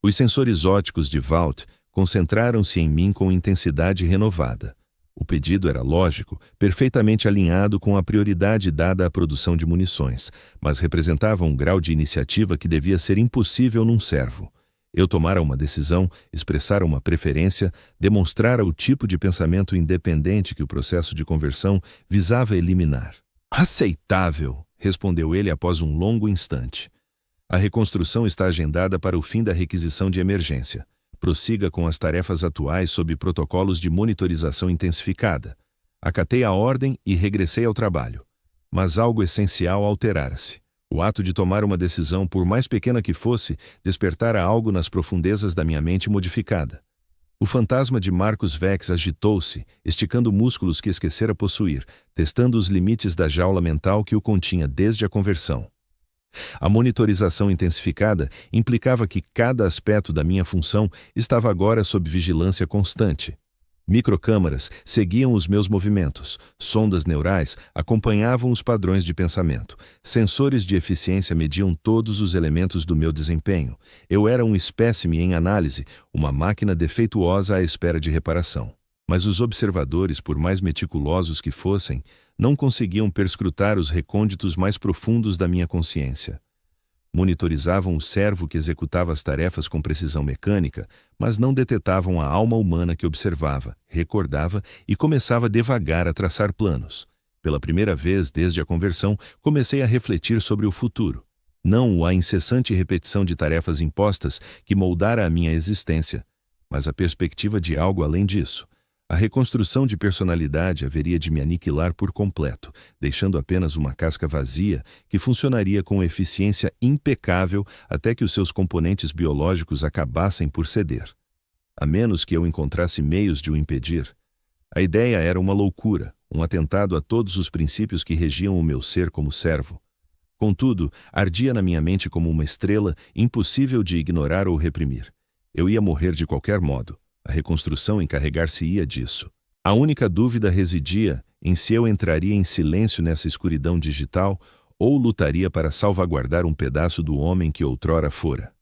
Os sensores ópticos de Valt concentraram-se em mim com intensidade renovada. O pedido era lógico, perfeitamente alinhado com a prioridade dada à produção de munições, mas representava um grau de iniciativa que devia ser impossível num servo. Eu tomara uma decisão, expressara uma preferência, demonstrara o tipo de pensamento independente que o processo de conversão visava eliminar. Aceitável, respondeu ele após um longo instante. A reconstrução está agendada para o fim da requisição de emergência. Prossiga com as tarefas atuais sob protocolos de monitorização intensificada. Acatei a ordem e regressei ao trabalho. Mas algo essencial alterara-se. O ato de tomar uma decisão, por mais pequena que fosse, despertara algo nas profundezas da minha mente modificada. O fantasma de Marcus Vex agitou-se, esticando músculos que esquecera possuir, testando os limites da jaula mental que o continha desde a conversão. A monitorização intensificada implicava que cada aspecto da minha função estava agora sob vigilância constante. Microcâmaras seguiam os meus movimentos, sondas neurais acompanhavam os padrões de pensamento, sensores de eficiência mediam todos os elementos do meu desempenho. Eu era um espécime em análise, uma máquina defeituosa à espera de reparação. Mas os observadores, por mais meticulosos que fossem, não conseguiam perscrutar os recônditos mais profundos da minha consciência. Monitorizavam o servo que executava as tarefas com precisão mecânica, mas não detetavam a alma humana que observava, recordava e começava devagar a traçar planos. Pela primeira vez desde a conversão, comecei a refletir sobre o futuro. Não a incessante repetição de tarefas impostas que moldara a minha existência, mas a perspectiva de algo além disso. A reconstrução de personalidade haveria de me aniquilar por completo, deixando apenas uma casca vazia que funcionaria com eficiência impecável até que os seus componentes biológicos acabassem por ceder. A menos que eu encontrasse meios de o impedir. A ideia era uma loucura, um atentado a todos os princípios que regiam o meu ser como servo. Contudo, ardia na minha mente como uma estrela impossível de ignorar ou reprimir. Eu ia morrer de qualquer modo. A reconstrução encarregar-se-ia disso. A única dúvida residia em se eu entraria em silêncio nessa escuridão digital ou lutaria para salvaguardar um pedaço do homem que outrora fora.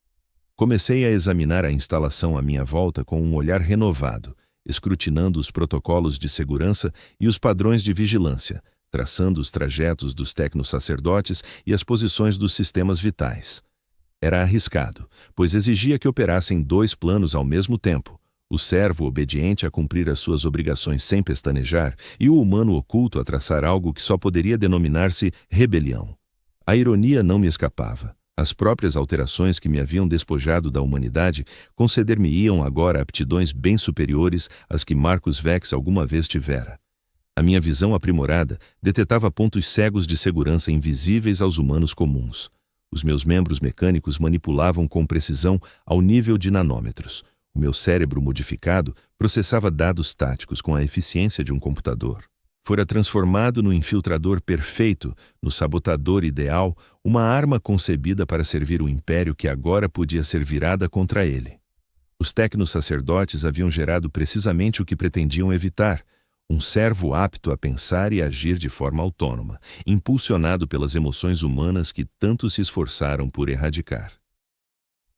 Comecei a examinar a instalação à minha volta com um olhar renovado, escrutinando os protocolos de segurança e os padrões de vigilância, traçando os trajetos dos tecnossacerdotes e as posições dos sistemas vitais. Era arriscado, pois exigia que operassem 2 planos ao mesmo tempo: o servo obediente a cumprir as suas obrigações sem pestanejar e o humano oculto a traçar algo que só poderia denominar-se rebelião. A ironia não me escapava. As próprias alterações que me haviam despojado da humanidade conceder-me-iam agora aptidões bem superiores às que Marcus Vex alguma vez tivera. A minha visão aprimorada detetava pontos cegos de segurança invisíveis aos humanos comuns. Os meus membros mecânicos manipulavam com precisão ao nível de nanômetros. O meu cérebro modificado processava dados táticos com a eficiência de um computador. Fora transformado no infiltrador perfeito, no sabotador ideal, uma arma concebida para servir o império que agora podia ser virada contra ele. Os tecnossacerdotes haviam gerado precisamente o que pretendiam evitar: um servo apto a pensar e agir de forma autônoma, impulsionado pelas emoções humanas que tanto se esforçaram por erradicar.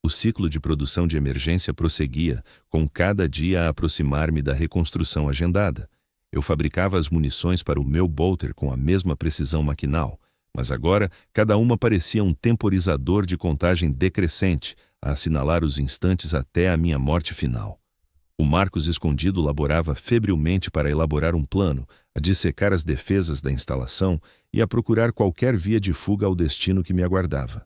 O ciclo de produção de emergência prosseguia, com cada dia a aproximar-me da reconstrução agendada. Eu fabricava as munições para o meu bolter com a mesma precisão maquinal, mas agora cada uma parecia um temporizador de contagem decrescente, a assinalar os instantes até a minha morte final. O Marcus escondido laborava febrilmente para elaborar um plano, a dissecar as defesas da instalação e a procurar qualquer via de fuga ao destino que me aguardava.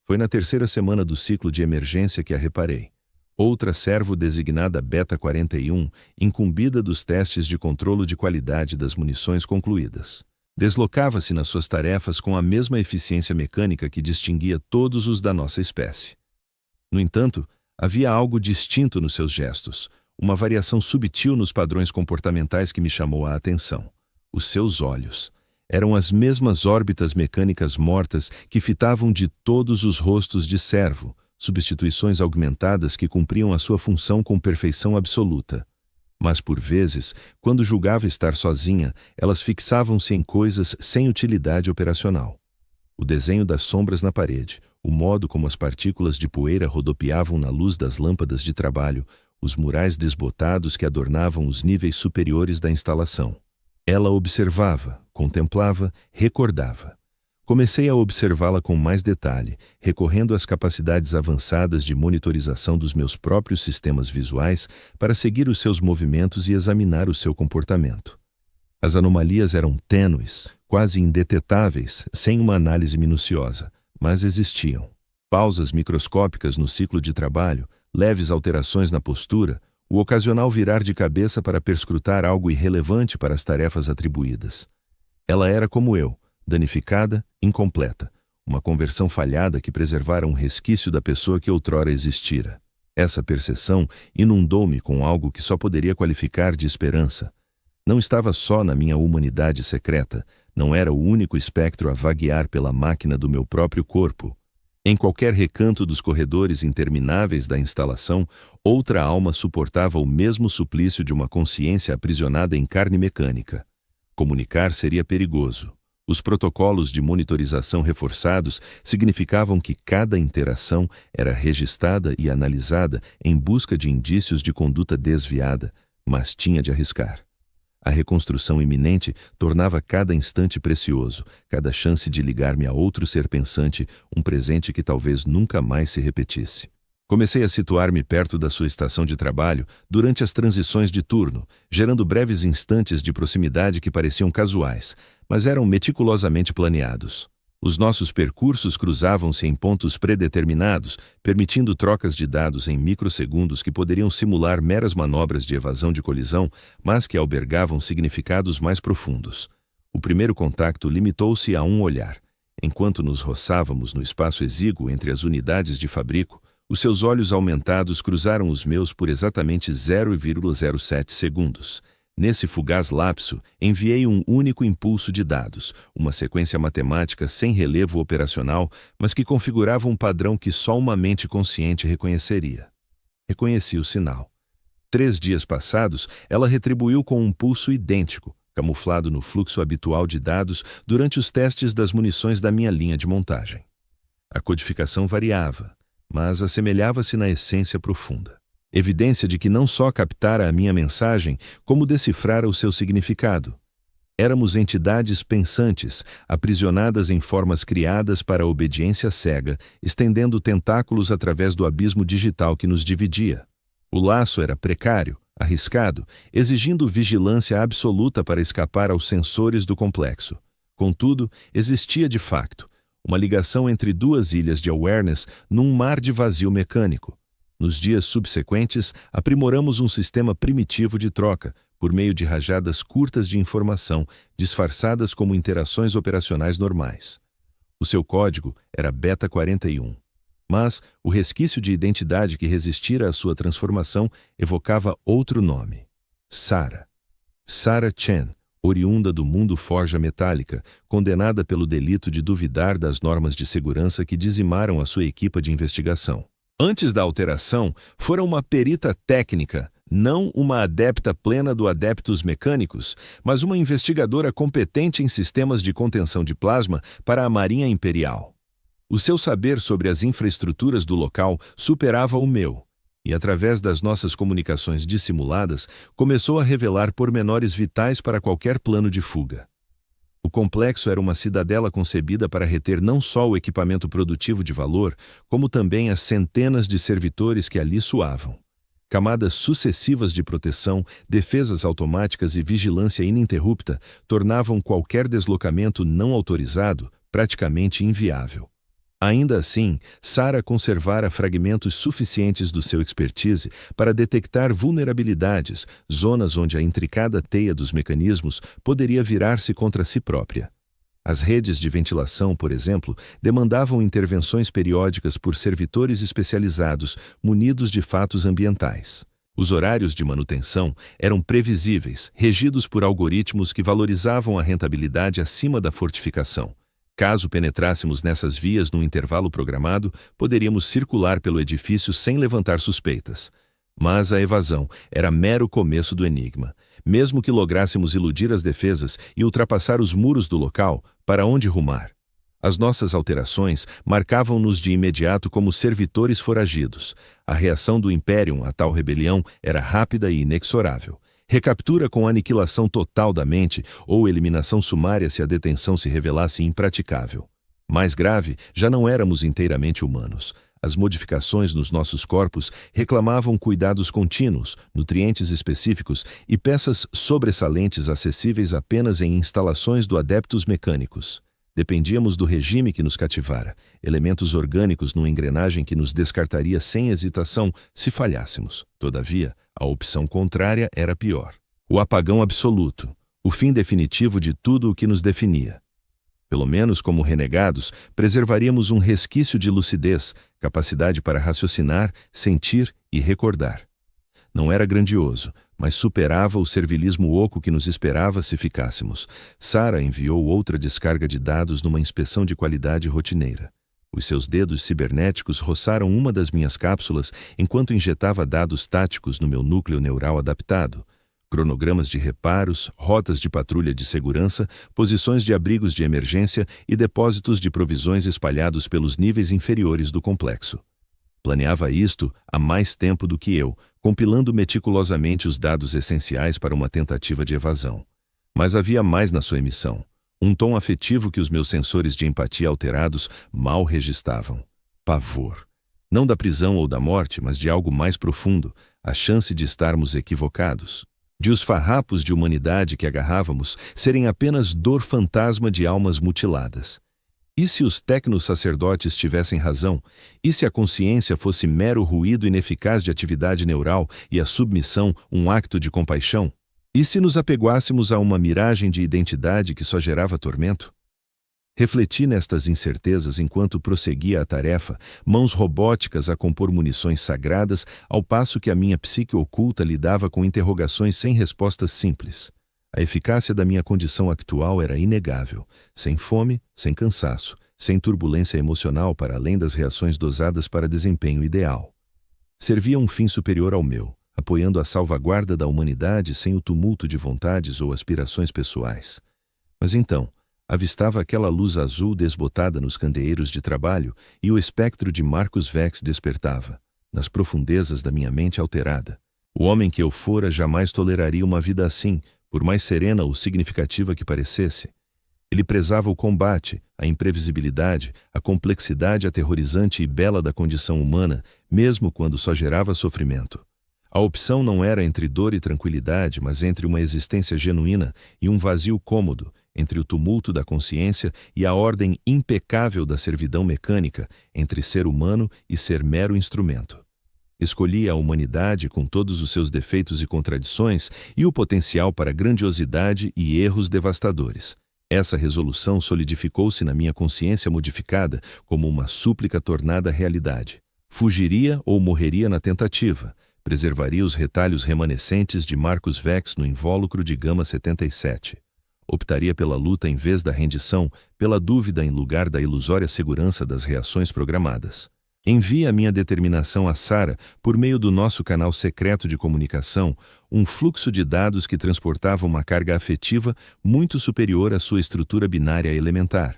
Foi na 3ª semana do ciclo de emergência que a reparei. Outra servo designada Beta 41, incumbida dos testes de controlo de qualidade das munições concluídas. Deslocava-se nas suas tarefas com a mesma eficiência mecânica que distinguia todos os da nossa espécie. No entanto, havia algo distinto nos seus gestos, uma variação subtil nos padrões comportamentais que me chamou a atenção. Os seus olhos. Eram as mesmas órbitas mecânicas mortas que fitavam de todos os rostos de servo, substituições augmentadas que cumpriam a sua função com perfeição absoluta. Mas, por vezes, quando julgava estar sozinha, elas fixavam-se em coisas sem utilidade operacional. O desenho das sombras na parede, o modo como as partículas de poeira rodopiavam na luz das lâmpadas de trabalho, os murais desbotados que adornavam os níveis superiores da instalação. Ela observava, contemplava, recordava. Comecei a observá-la com mais detalhe, recorrendo às capacidades avançadas de monitorização dos meus próprios sistemas visuais para seguir os seus movimentos e examinar o seu comportamento. As anomalias eram tênues, quase indetetáveis, sem uma análise minuciosa, mas existiam. Pausas microscópicas no ciclo de trabalho, leves alterações na postura, o ocasional virar de cabeça para perscrutar algo irrelevante para as tarefas atribuídas. Ela era como eu, danificada, incompleta, uma conversão falhada que preservara um resquício da pessoa que outrora existira. Essa percepção inundou-me com algo que só poderia qualificar de esperança. Não estava só na minha humanidade secreta, não era o único espectro a vaguear pela máquina do meu próprio corpo. Em qualquer recanto dos corredores intermináveis da instalação, outra alma suportava o mesmo suplício de uma consciência aprisionada em carne mecânica. Comunicar seria perigoso. Os protocolos de monitorização reforçados significavam que cada interação era registrada e analisada em busca de indícios de conduta desviada, mas tinha de arriscar. A reconstrução iminente tornava cada instante precioso, cada chance de ligar-me a outro ser pensante, um presente que talvez nunca mais se repetisse. Comecei a situar-me perto da sua estação de trabalho durante as transições de turno, gerando breves instantes de proximidade que pareciam casuais, mas eram meticulosamente planeados. Os nossos percursos cruzavam-se em pontos predeterminados, permitindo trocas de dados em microsegundos que poderiam simular meras manobras de evasão de colisão, mas que albergavam significados mais profundos. O primeiro contato limitou-se a um olhar. Enquanto nos roçávamos no espaço exíguo entre as unidades de fabrico, os seus olhos aumentados cruzaram os meus por exatamente 0,07 segundos. Nesse fugaz lapso, enviei um único impulso de dados, uma sequência matemática sem relevo operacional, mas que configurava um padrão que só uma mente consciente reconheceria. Reconheci o sinal. 3 dias passados, ela retribuiu com um pulso idêntico, camuflado no fluxo habitual de dados durante os testes das munições da minha linha de montagem. A codificação variava, mas assemelhava-se na essência profunda. Evidência de que não só captara a minha mensagem, como decifrara o seu significado. Éramos entidades pensantes, aprisionadas em formas criadas para a obediência cega, estendendo tentáculos através do abismo digital que nos dividia. O laço era precário, arriscado, exigindo vigilância absoluta para escapar aos sensores do complexo. Contudo, existia de facto uma ligação entre 2 ilhas de awareness num mar de vazio mecânico. Nos dias subsequentes, aprimoramos um sistema primitivo de troca, por meio de rajadas curtas de informação, disfarçadas como interações operacionais normais. O seu código era Beta 41. Mas o resquício de identidade que resistira à sua transformação evocava outro nome: Sarah. Sarah Chen, oriunda do mundo forja metálica, condenada pelo delito de duvidar das normas de segurança que dizimaram a sua equipa de investigação. Antes da alteração, fora uma perita técnica, não uma adepta plena do Adeptus Mechanicus, mas uma investigadora competente em sistemas de contenção de plasma para a Marinha Imperial. O seu saber sobre as infraestruturas do local superava o meu, e através das nossas comunicações dissimuladas, começou a revelar pormenores vitais para qualquer plano de fuga. O complexo era uma cidadela concebida para reter não só o equipamento produtivo de valor, como também as centenas de servidores que ali suavam. Camadas sucessivas de proteção, defesas automáticas e vigilância ininterrupta tornavam qualquer deslocamento não autorizado praticamente inviável. Ainda assim, Sarah conservara fragmentos suficientes do seu expertise para detectar vulnerabilidades, zonas onde a intricada teia dos mecanismos poderia virar-se contra si própria. As redes de ventilação, por exemplo, demandavam intervenções periódicas por servidores especializados, munidos de fatos ambientais. Os horários de manutenção eram previsíveis, regidos por algoritmos que valorizavam a rentabilidade acima da fortificação. Caso penetrássemos nessas vias num intervalo programado, poderíamos circular pelo edifício sem levantar suspeitas. Mas a evasão era mero começo do enigma. Mesmo que lográssemos iludir as defesas e ultrapassar os muros do local, para onde rumar? As nossas alterações marcavam-nos de imediato como servitores foragidos. A reação do Imperium a tal rebelião era rápida e inexorável. Recaptura com aniquilação total da mente ou eliminação sumária se a detenção se revelasse impraticável. Mais grave, já não éramos inteiramente humanos. As modificações nos nossos corpos reclamavam cuidados contínuos, nutrientes específicos e peças sobressalentes acessíveis apenas em instalações do Adeptus Mechanicus. Dependíamos do regime que nos cativara, elementos orgânicos numa engrenagem que nos descartaria sem hesitação se falhássemos. Todavia, a opção contrária era pior. O apagão absoluto, o fim definitivo de tudo o que nos definia. Pelo menos como renegados, preservaríamos um resquício de lucidez, capacidade para raciocinar, sentir e recordar. Não era grandioso, mas superava o servilismo oco que nos esperava se ficássemos. Sarah enviou outra descarga de dados numa inspeção de qualidade rotineira. Os seus dedos cibernéticos roçaram uma das minhas cápsulas enquanto injetava dados táticos no meu núcleo neural adaptado. Cronogramas de reparos, rotas de patrulha de segurança, posições de abrigos de emergência e depósitos de provisões espalhados pelos níveis inferiores do complexo. Planeava isto há mais tempo do que eu, compilando meticulosamente os dados essenciais para uma tentativa de evasão. Mas havia mais na sua emissão. Um tom afetivo que os meus sensores de empatia alterados mal registravam. Pavor. Não da prisão ou da morte, mas de algo mais profundo, a chance de estarmos equivocados. De os farrapos de humanidade que agarrávamos serem apenas dor fantasma de almas mutiladas. E se os tecno-sacerdotes tivessem razão? E se a consciência fosse mero ruído ineficaz de atividade neural e a submissão um acto de compaixão? E se nos apeguássemos a uma miragem de identidade que só gerava tormento? Refleti nestas incertezas enquanto prosseguia a tarefa, mãos robóticas a compor munições sagradas, ao passo que a minha psique oculta lidava com interrogações sem respostas simples. A eficácia da minha condição atual era inegável, sem fome, sem cansaço, sem turbulência emocional para além das reações dosadas para desempenho ideal. Servia um fim superior ao meu, apoiando a salvaguarda da humanidade sem o tumulto de vontades ou aspirações pessoais. Mas então, avistava aquela luz azul desbotada nos candeeiros de trabalho e o espectro de Marcus Vex despertava, nas profundezas da minha mente alterada. O homem que eu fora jamais toleraria uma vida assim, por mais serena ou significativa que parecesse. Ele prezava o combate, a imprevisibilidade, a complexidade aterrorizante e bela da condição humana, mesmo quando só gerava sofrimento. A opção não era entre dor e tranquilidade, mas entre uma existência genuína e um vazio cômodo, entre o tumulto da consciência e a ordem impecável da servidão mecânica, entre ser humano e ser mero instrumento. Escolhi a humanidade com todos os seus defeitos e contradições e o potencial para grandiosidade e erros devastadores. Essa resolução solidificou-se na minha consciência modificada como uma súplica tornada realidade. Fugiria ou morreria na tentativa. Preservaria os retalhos remanescentes de Marcus Vex no invólucro de Gama 77. Optaria pela luta em vez da rendição, pela dúvida em lugar da ilusória segurança das reações programadas. Envie a minha determinação a Sarah por meio do nosso canal secreto de comunicação, um fluxo de dados que transportava uma carga afetiva muito superior à sua estrutura binária elementar.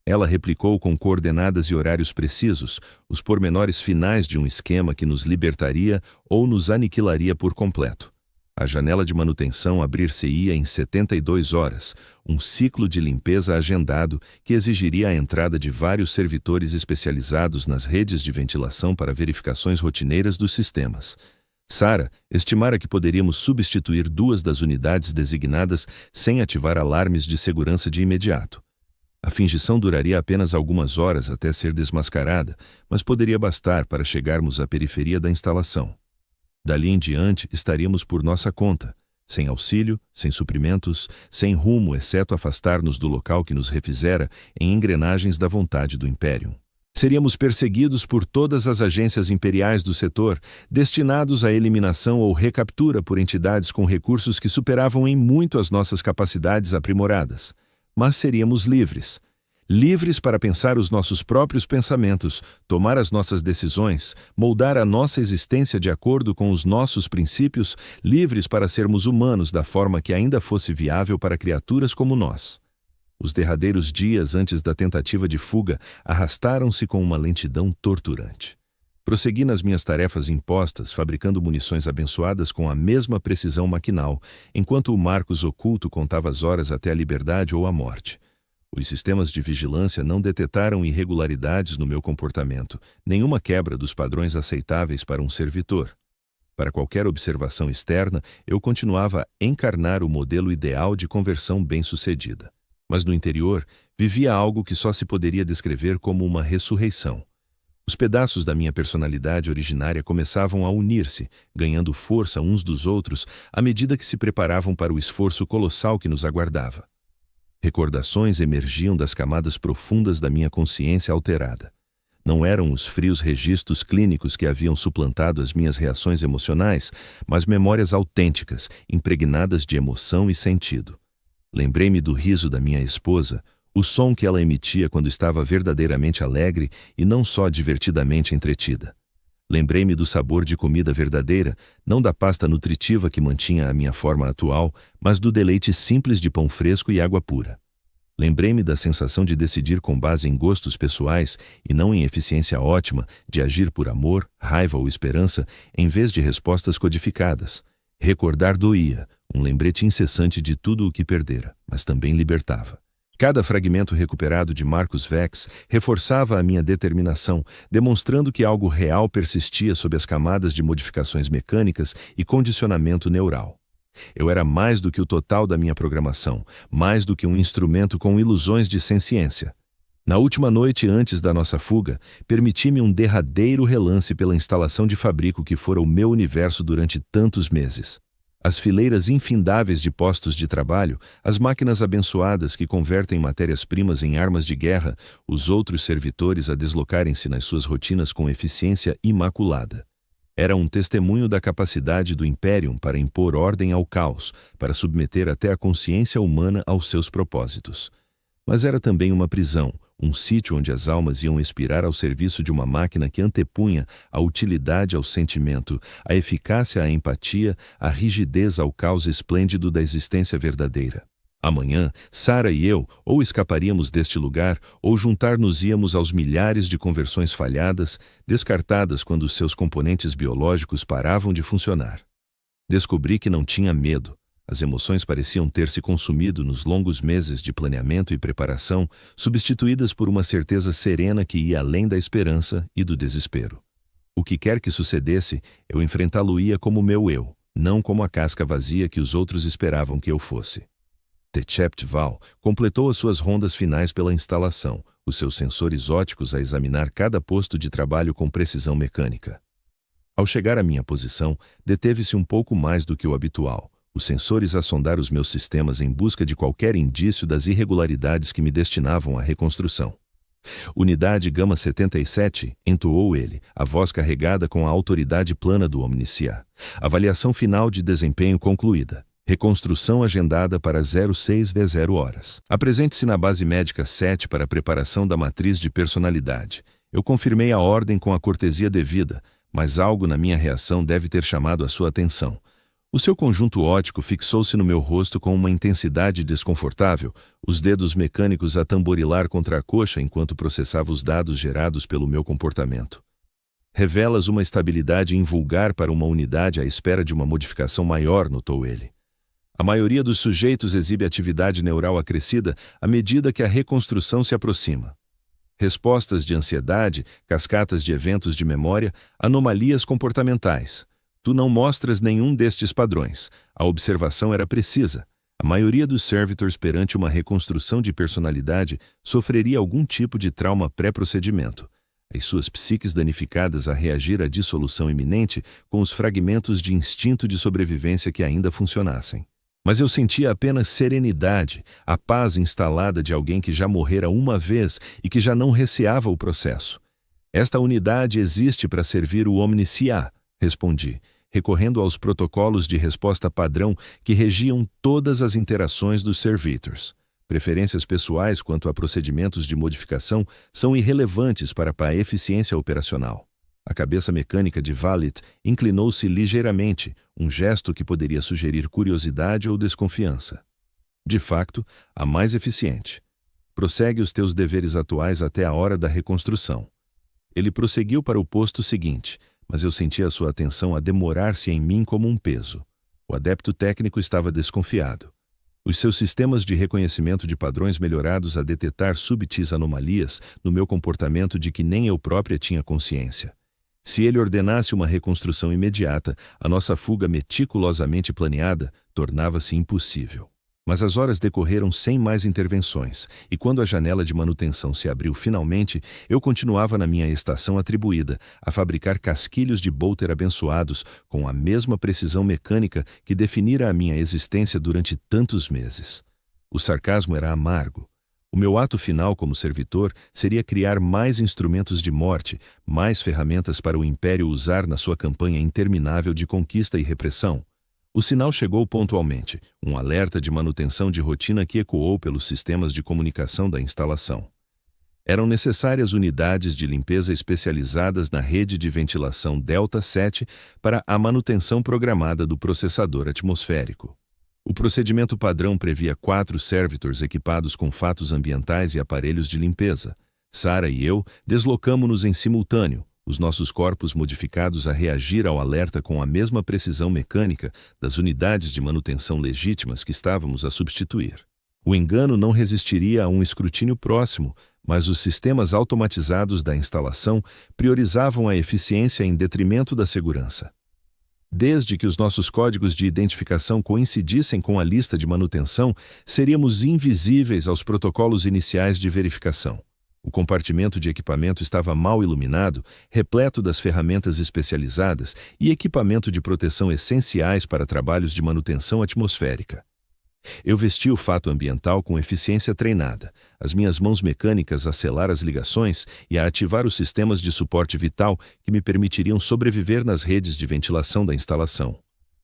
Ela replicou com coordenadas e horários precisos os pormenores finais de um esquema que nos libertaria ou nos aniquilaria por completo. A janela de manutenção abrir-se-ia em 72 horas, um ciclo de limpeza agendado que exigiria a entrada de vários servidores especializados nas redes de ventilação para verificações rotineiras dos sistemas. Sarah estimara que poderíamos substituir 2 das unidades designadas sem ativar alarmes de segurança de imediato. A fingição duraria apenas algumas horas até ser desmascarada, mas poderia bastar para chegarmos à periferia da instalação. Dali em diante estaríamos por nossa conta, sem auxílio, sem suprimentos, sem rumo exceto afastar-nos do local que nos refizera em engrenagens da vontade do Imperium. Seríamos perseguidos por todas as agências imperiais do setor, destinados à eliminação ou recaptura por entidades com recursos que superavam em muito as nossas capacidades aprimoradas. Mas seríamos livres. Livres para pensar os nossos próprios pensamentos, tomar as nossas decisões, moldar a nossa existência de acordo com os nossos princípios, livres para sermos humanos da forma que ainda fosse viável para criaturas como nós. Os derradeiros dias antes da tentativa de fuga arrastaram-se com uma lentidão torturante. Prossegui nas minhas tarefas impostas, fabricando munições abençoadas com a mesma precisão maquinal, enquanto o Marcus oculto contava as horas até a liberdade ou a morte. Os sistemas de vigilância não detetaram irregularidades no meu comportamento, nenhuma quebra dos padrões aceitáveis para um servitor. Para qualquer observação externa, eu continuava a encarnar o modelo ideal de conversão bem-sucedida. Mas no interior, vivia algo que só se poderia descrever como uma ressurreição. Os pedaços da minha personalidade originária começavam a unir-se, ganhando força uns dos outros à medida que se preparavam para o esforço colossal que nos aguardava. Recordações emergiam das camadas profundas da minha consciência alterada. Não eram os frios registros clínicos que haviam suplantado as minhas reações emocionais, mas memórias autênticas, impregnadas de emoção e sentido. Lembrei-me do riso da minha esposa, o som que ela emitia quando estava verdadeiramente alegre e não só divertidamente entretida. Lembrei-me do sabor de comida verdadeira, não da pasta nutritiva que mantinha a minha forma atual, mas do deleite simples de pão fresco e água pura. Lembrei-me da sensação de decidir com base em gostos pessoais e não em eficiência ótima, de agir por amor, raiva ou esperança, em vez de respostas codificadas. Recordar doía, um lembrete incessante de tudo o que perdera, mas também libertava. Cada fragmento recuperado de Marcus Vex reforçava a minha determinação, demonstrando que algo real persistia sob as camadas de modificações mecânicas e condicionamento neural. Eu era mais do que o total da minha programação, mais do que um instrumento com ilusões de senciência. Na última noite antes da nossa fuga, permiti-me um derradeiro relance pela instalação de fabrico que fora o meu universo durante tantos meses. As fileiras infindáveis de postos de trabalho, as máquinas abençoadas que convertem matérias-primas em armas de guerra, os outros servidores a deslocarem-se nas suas rotinas com eficiência imaculada. Era um testemunho da capacidade do Imperium para impor ordem ao caos, para submeter até a consciência humana aos seus propósitos. Mas era também uma prisão, um sítio onde as almas iam expirar ao serviço de uma máquina que antepunha a utilidade ao sentimento, a eficácia à empatia, a rigidez ao caos esplêndido da existência verdadeira. Amanhã, Sarah e eu ou escaparíamos deste lugar ou juntar-nos-íamos aos milhares de conversões falhadas, descartadas quando os seus componentes biológicos paravam de funcionar. Descobri que não tinha medo. As emoções pareciam ter se consumido nos longos meses de planeamento e preparação, substituídas por uma certeza serena que ia além da esperança e do desespero. O que quer que sucedesse, eu enfrentá-lo-ia como meu eu, não como a casca vazia que os outros esperavam que eu fosse. Techept Val completou as suas rondas finais pela instalação, os seus sensores óticos a examinar cada posto de trabalho com precisão mecânica. Ao chegar à minha posição, deteve-se um pouco mais do que o habitual, os sensores a sondar os meus sistemas em busca de qualquer indício das irregularidades que me destinavam à reconstrução. Unidade Gama 77, entoou ele, a voz carregada com a autoridade plana do Omnicia. Avaliação final de desempenho concluída. Reconstrução agendada para 06h0 horas. Apresente-se na base médica 7 para a preparação da matriz de personalidade. Eu confirmei a ordem com a cortesia devida, mas algo na minha reação deve ter chamado a sua atenção. O seu conjunto óptico fixou-se no meu rosto com uma intensidade desconfortável, os dedos mecânicos a tamborilar contra a coxa enquanto processava os dados gerados pelo meu comportamento. Revelas uma estabilidade invulgar para uma unidade à espera de uma modificação maior, notou ele. A maioria dos sujeitos exibe atividade neural acrescida à medida que a reconstrução se aproxima. Respostas de ansiedade, cascatas de eventos de memória, anomalias comportamentais. Tu não mostras nenhum destes padrões. A observação era precisa. A maioria dos servitors perante uma reconstrução de personalidade sofreria algum tipo de trauma pré-procedimento. As suas psiques danificadas a reagir à dissolução iminente com os fragmentos de instinto de sobrevivência que ainda funcionassem. Mas eu sentia apenas serenidade, a paz instalada de alguém que já morrera uma vez e que já não receava o processo. Esta unidade existe para servir o Omnicia, respondi, recorrendo aos protocolos de resposta padrão que regiam todas as interações dos servitors. Preferências pessoais quanto a procedimentos de modificação são irrelevantes para a eficiência operacional. A cabeça mecânica de Valit inclinou-se ligeiramente, um gesto que poderia sugerir curiosidade ou desconfiança. De facto, a mais eficiente. Prossegue os teus deveres atuais até a hora da reconstrução. Ele prosseguiu para o posto seguinte, mas eu senti a sua atenção a demorar-se em mim como um peso. O adepto técnico estava desconfiado. Os seus sistemas de reconhecimento de padrões melhorados a detetar subtis anomalias no meu comportamento de que nem eu própria tinha consciência. Se ele ordenasse uma reconstrução imediata, a nossa fuga meticulosamente planeada tornava-se impossível. Mas as horas decorreram sem mais intervenções, e quando a janela de manutenção se abriu finalmente, eu continuava na minha estação atribuída, a fabricar casquilhos de Bolter abençoados com a mesma precisão mecânica que definira a minha existência durante tantos meses. O sarcasmo era amargo. O meu ato final como servitor seria criar mais instrumentos de morte, mais ferramentas para o Império usar na sua campanha interminável de conquista e repressão. O sinal chegou pontualmente, um alerta de manutenção de rotina que ecoou pelos sistemas de comunicação da instalação. Eram necessárias unidades de limpeza especializadas na rede de ventilação Delta 7 para a manutenção programada do processador atmosférico. O procedimento padrão previa 4 servitors equipados com fatos ambientais e aparelhos de limpeza. Sarah e eu deslocamo-nos em simultâneo, os nossos corpos modificados a reagir ao alerta com a mesma precisão mecânica das unidades de manutenção legítimas que estávamos a substituir. O engano não resistiria a um escrutínio próximo, mas os sistemas automatizados da instalação priorizavam a eficiência em detrimento da segurança. Desde que os nossos códigos de identificação coincidissem com a lista de manutenção, seríamos invisíveis aos protocolos iniciais de verificação. O compartimento de equipamento estava mal iluminado, repleto das ferramentas especializadas e equipamento de proteção essenciais para trabalhos de manutenção atmosférica. Eu vesti o fato ambiental com eficiência treinada, as minhas mãos mecânicas a selar as ligações e a ativar os sistemas de suporte vital que me permitiriam sobreviver nas redes de ventilação da instalação.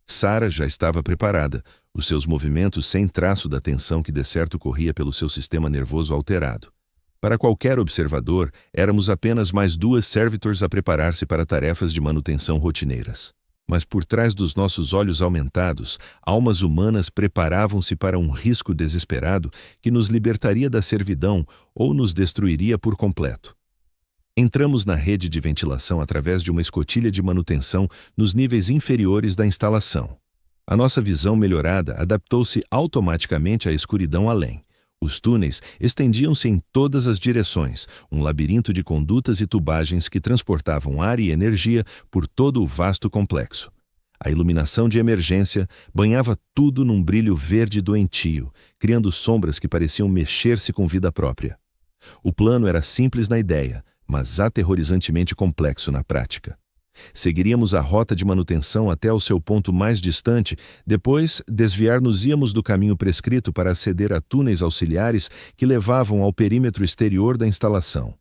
Sarah já estava preparada, os seus movimentos sem traço da tensão que de certo corria pelo seu sistema nervoso alterado. Para qualquer observador, éramos apenas mais duas servitors a preparar-se para tarefas de manutenção rotineiras. Mas por trás dos nossos olhos aumentados, almas humanas preparavam-se para um risco desesperado que nos libertaria da servidão ou nos destruiria por completo. Entramos na rede de ventilação através de uma escotilha de manutenção nos níveis inferiores da instalação. A nossa visão melhorada adaptou-se automaticamente à escuridão além. Os túneis estendiam-se em todas as direções, um labirinto de condutas e tubagens que transportavam ar e energia por todo o vasto complexo. A iluminação de emergência banhava tudo num brilho verde doentio, criando sombras que pareciam mexer-se com vida própria. O plano era simples na ideia, mas aterrorizantemente complexo na prática. Seguiríamos a rota de manutenção até o seu ponto mais distante, depois desviar-nos-íamos do caminho prescrito para aceder a túneis auxiliares que levavam ao perímetro exterior da instalação.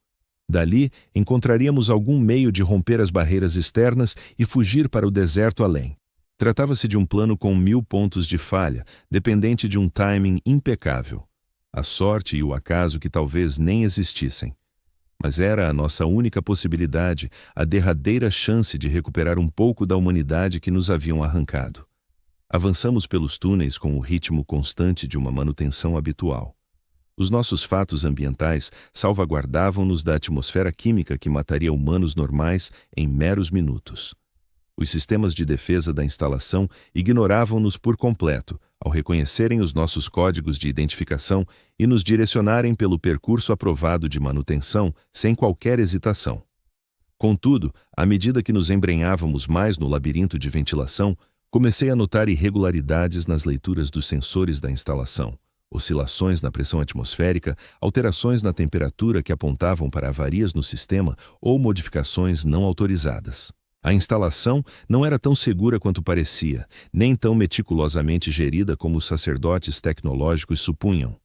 Dali, encontraríamos algum meio de romper as barreiras externas e fugir para o deserto além. Tratava-se de um plano com 1000 pontos de falha, dependente de um timing impecável. A sorte e o acaso que talvez nem existissem. Mas era a nossa única possibilidade, a derradeira chance de recuperar um pouco da humanidade que nos haviam arrancado. Avançamos pelos túneis com o ritmo constante de uma manutenção habitual. Os nossos fatos ambientais salvaguardavam-nos da atmosfera química que mataria humanos normais em meros minutos. Os sistemas de defesa da instalação ignoravam-nos por completo, ao reconhecerem os nossos códigos de identificação e nos direcionarem pelo percurso aprovado de manutenção sem qualquer hesitação. Contudo, à medida que nos embrenhávamos mais no labirinto de ventilação, comecei a notar irregularidades nas leituras dos sensores da instalação, oscilações na pressão atmosférica, alterações na temperatura que apontavam para avarias no sistema ou modificações não autorizadas. A instalação não era tão segura quanto parecia, nem tão meticulosamente gerida como os sacerdotes tecnológicos supunham.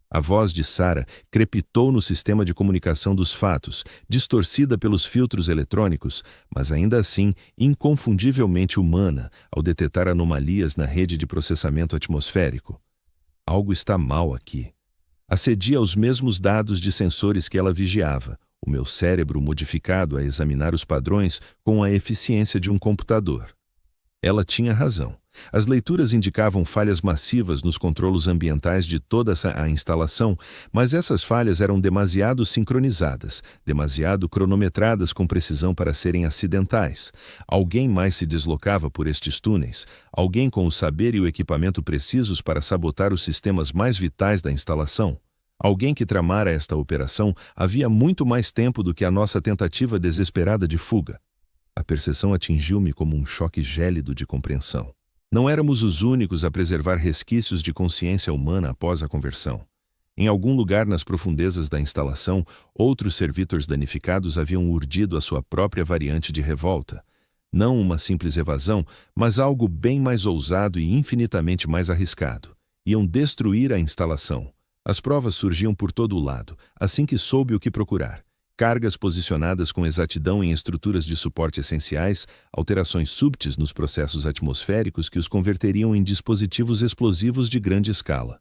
A voz de Sarah crepitou no sistema de comunicação dos fatos, distorcida pelos filtros eletrônicos, mas ainda assim inconfundivelmente humana ao detectar anomalias na rede de processamento atmosférico. Algo está mal aqui. Acedia aos mesmos dados de sensores que ela vigiava, o meu cérebro modificado a examinar os padrões com a eficiência de um computador. Ela tinha razão. As leituras indicavam falhas massivas nos controlos ambientais de toda a instalação, mas essas falhas eram demasiado sincronizadas, demasiado cronometradas com precisão para serem acidentais. Alguém mais se deslocava por estes túneis, alguém com o saber e o equipamento precisos para sabotar os sistemas mais vitais da instalação. Alguém que tramara esta operação havia muito mais tempo do que a nossa tentativa desesperada de fuga. A percepção atingiu-me como um choque gélido de compreensão. Não éramos os únicos a preservar resquícios de consciência humana após a conversão. Em algum lugar nas profundezas da instalação, outros servitors danificados haviam urdido a sua própria variante de revolta. Não uma simples evasão, mas algo bem mais ousado e infinitamente mais arriscado. Iam destruir a instalação. As provas surgiam por todo o lado, assim que soube o que procurar. Cargas posicionadas com exatidão em estruturas de suporte essenciais, alterações súbitas nos processos atmosféricos que os converteriam em dispositivos explosivos de grande escala.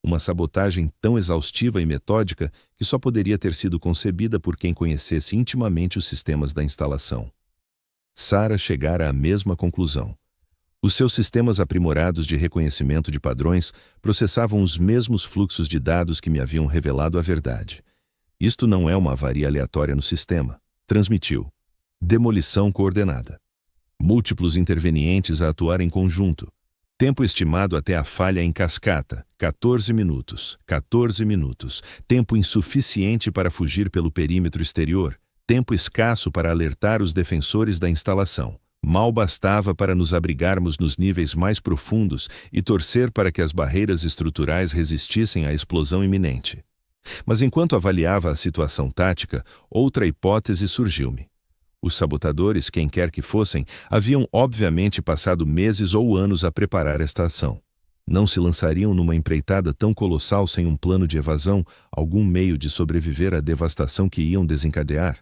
Uma sabotagem tão exaustiva e metódica que só poderia ter sido concebida por quem conhecesse intimamente os sistemas da instalação. Sarah chegara à mesma conclusão. Os seus sistemas aprimorados de reconhecimento de padrões processavam os mesmos fluxos de dados que me haviam revelado a verdade. Isto não é uma avaria aleatória no sistema, transmitiu. Demolição coordenada. Múltiplos intervenientes a atuar em conjunto. Tempo estimado até a falha em cascata, 14 minutos. 14 minutos. Tempo insuficiente para fugir pelo perímetro exterior. Tempo escasso para alertar os defensores da instalação. Mal bastava para nos abrigarmos nos níveis mais profundos e torcer para que as barreiras estruturais resistissem à explosão iminente. Mas enquanto avaliava a situação tática, outra hipótese surgiu-me. Os sabotadores, quem quer que fossem, haviam obviamente passado meses ou anos a preparar esta ação. Não se lançariam numa empreitada tão colossal sem um plano de evasão, algum meio de sobreviver à devastação que iam desencadear?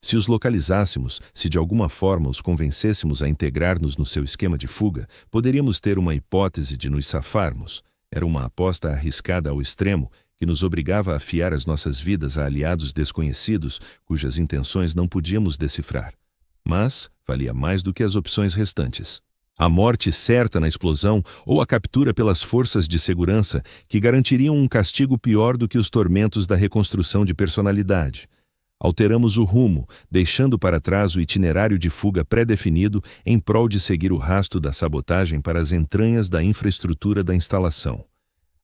Se os localizássemos, se de alguma forma os convencêssemos a integrar-nos no seu esquema de fuga, poderíamos ter uma hipótese de nos safarmos. Era uma aposta arriscada ao extremo, que nos obrigava a fiar as nossas vidas a aliados desconhecidos, cujas intenções não podíamos decifrar. Mas valia mais do que as opções restantes. A morte certa na explosão ou a captura pelas forças de segurança, que garantiriam um castigo pior do que os tormentos da reconstrução de personalidade. Alteramos o rumo, deixando para trás o itinerário de fuga pré-definido em prol de seguir o rastro da sabotagem para as entranhas da infraestrutura da instalação.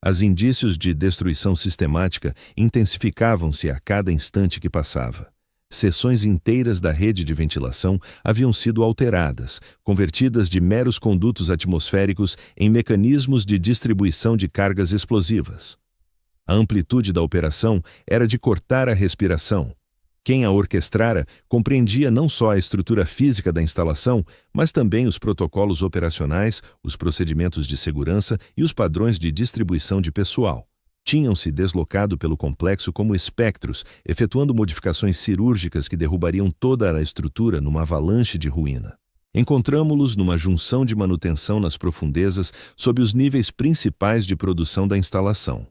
Os indícios de destruição sistemática intensificavam-se a cada instante que passava. Seções inteiras da rede de ventilação haviam sido alteradas, convertidas de meros condutos atmosféricos em mecanismos de distribuição de cargas explosivas. A amplitude da operação era de cortar a respiração. Quem a orquestrara compreendia não só a estrutura física da instalação, mas também os protocolos operacionais, os procedimentos de segurança e os padrões de distribuição de pessoal. Tinham-se deslocado pelo complexo como espectros, efetuando modificações cirúrgicas que derrubariam toda a estrutura numa avalanche de ruína. Encontramo-los numa junção de manutenção nas profundezas sob os níveis principais de produção da instalação.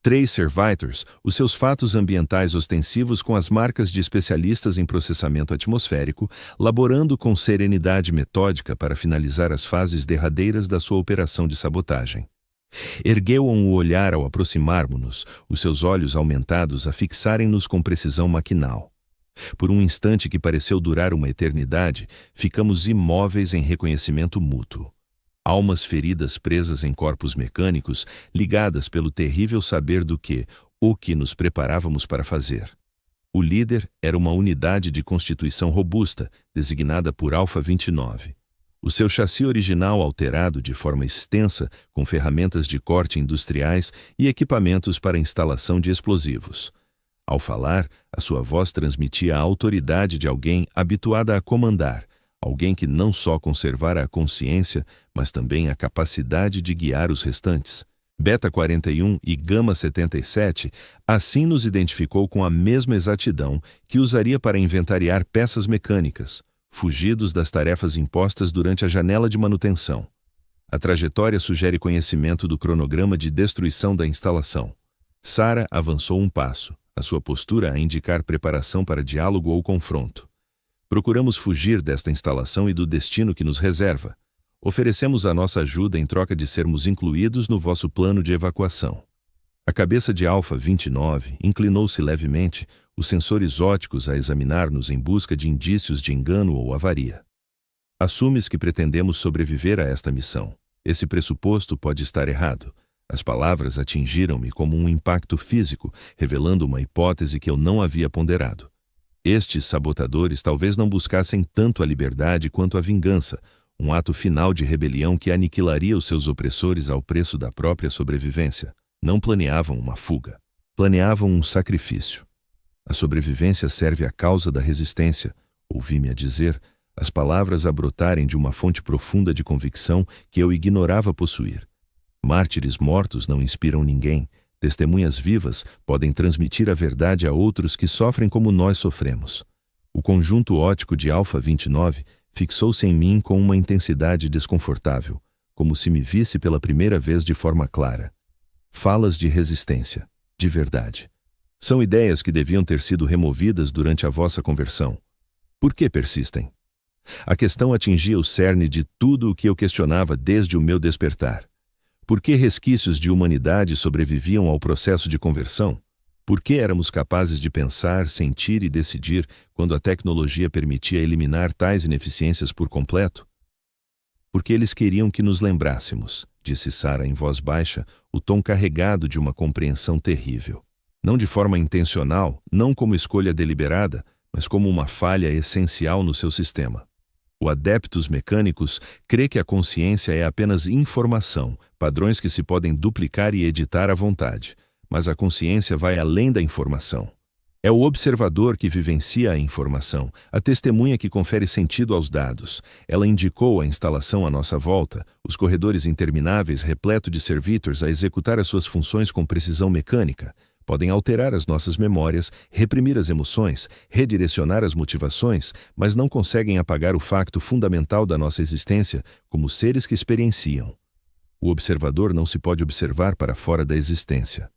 3 Servitors, os seus fatos ambientais ostensivos com as marcas de especialistas em processamento atmosférico, laborando com serenidade metódica para finalizar as fases derradeiras da sua operação de sabotagem. Ergueu-am o olhar ao aproximarmos-nos, os seus olhos aumentados a fixarem-nos com precisão maquinal. Por um instante que pareceu durar uma eternidade, ficamos imóveis em reconhecimento mútuo. Almas feridas presas em corpos mecânicos, ligadas pelo terrível saber do que, o que nos preparávamos para fazer. O líder era uma unidade de constituição robusta, designada por Alpha 29. O seu chassi original alterado de forma extensa, com ferramentas de corte industriais e equipamentos para instalação de explosivos. Ao falar, a sua voz transmitia a autoridade de alguém habituada a comandar, alguém que não só conservara a consciência, mas também a capacidade de guiar os restantes. Beta 41 e Gama 77 assim nos identificou com a mesma exatidão que usaria para inventariar peças mecânicas, fugidos das tarefas impostas durante a janela de manutenção. A trajetória sugere conhecimento do cronograma de destruição da instalação. Sarah avançou um passo, a sua postura a indicar preparação para diálogo ou confronto. Procuramos fugir desta instalação e do destino que nos reserva. Oferecemos a nossa ajuda em troca de sermos incluídos no vosso plano de evacuação. A cabeça de Alpha 29 inclinou-se levemente, os sensores ópticos a examinar-nos em busca de indícios de engano ou avaria. Assumes que pretendemos sobreviver a esta missão. Esse pressuposto pode estar errado. As palavras atingiram-me como um impacto físico, revelando uma hipótese que eu não havia ponderado. Estes sabotadores talvez não buscassem tanto a liberdade quanto a vingança, um ato final de rebelião que aniquilaria os seus opressores ao preço da própria sobrevivência. Não planeavam uma fuga. Planeavam um sacrifício. A sobrevivência serve à causa da resistência, ouvi-me a dizer, as palavras a brotarem de uma fonte profunda de convicção que eu ignorava possuir. Mártires mortos não inspiram ninguém. Testemunhas vivas podem transmitir a verdade a outros que sofrem como nós sofremos. O conjunto óptico de Alpha 29 fixou-se em mim com uma intensidade desconfortável, como se me visse pela primeira vez de forma clara. Falas de resistência, de verdade. São ideias que deviam ter sido removidas durante a vossa conversão. Por que persistem? A questão atingia o cerne de tudo o que eu questionava desde o meu despertar. Por que resquícios de humanidade sobreviviam ao processo de conversão? Por que éramos capazes de pensar, sentir e decidir quando a tecnologia permitia eliminar tais ineficiências por completo? Porque eles queriam que nos lembrássemos, disse Sarah em voz baixa, o tom carregado de uma compreensão terrível. Não de forma intencional, não como escolha deliberada, mas como uma falha essencial no seu sistema. O Adeptus Mechanicus crê que a consciência é apenas informação, padrões que se podem duplicar e editar à vontade. Mas a consciência vai além da informação. É o observador que vivencia a informação, a testemunha que confere sentido aos dados. Ela indicou a instalação à nossa volta, os corredores intermináveis repletos de servitors a executar as suas funções com precisão mecânica. Podem alterar as nossas memórias, reprimir as emoções, redirecionar as motivações, mas não conseguem apagar o facto fundamental da nossa existência como seres que experienciam. O observador não se pode observar para fora da existência.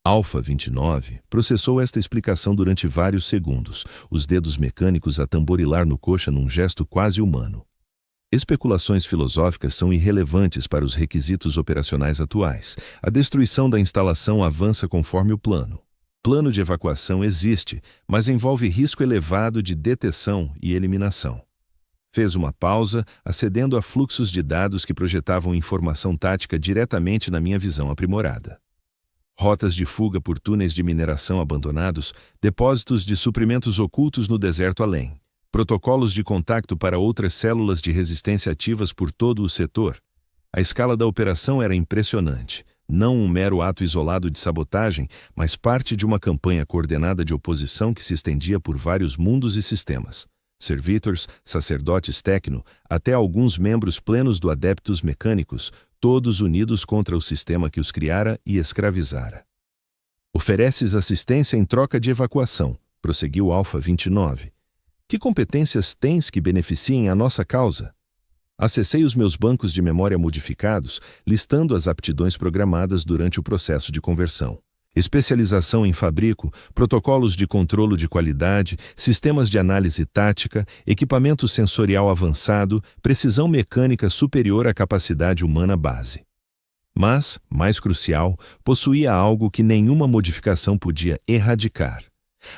Alpha 29 processou esta explicação durante vários segundos, os dedos mecânicos a tamborilar no coxa num gesto quase humano. Especulações filosóficas são irrelevantes para os requisitos operacionais atuais. A destruição da instalação avança conforme o plano. Plano de evacuação existe, mas envolve risco elevado de detecção e eliminação. Fez uma pausa, acedendo a fluxos de dados que projetavam informação tática diretamente na minha visão aprimorada. Rotas de fuga por túneis de mineração abandonados, depósitos de suprimentos ocultos no deserto além, protocolos de contacto para outras células de resistência ativas por todo o setor. A escala da operação era impressionante, não um mero ato isolado de sabotagem, mas parte de uma campanha coordenada de oposição que se estendia por vários mundos e sistemas. Servitors, sacerdotes tecno, até alguns membros plenos do Adeptus Mechanicus, todos unidos contra o sistema que os criara e escravizara. Ofereces assistência em troca de evacuação, prosseguiu Alpha 29. Que competências tens que beneficiem a nossa causa? Acessei os meus bancos de memória modificados, listando as aptidões programadas durante o processo de conversão. Especialização em fabrico, protocolos de controlo de qualidade, sistemas de análise tática, equipamento sensorial avançado, precisão mecânica superior à capacidade humana base. Mas, mais crucial, possuía algo que nenhuma modificação podia erradicar.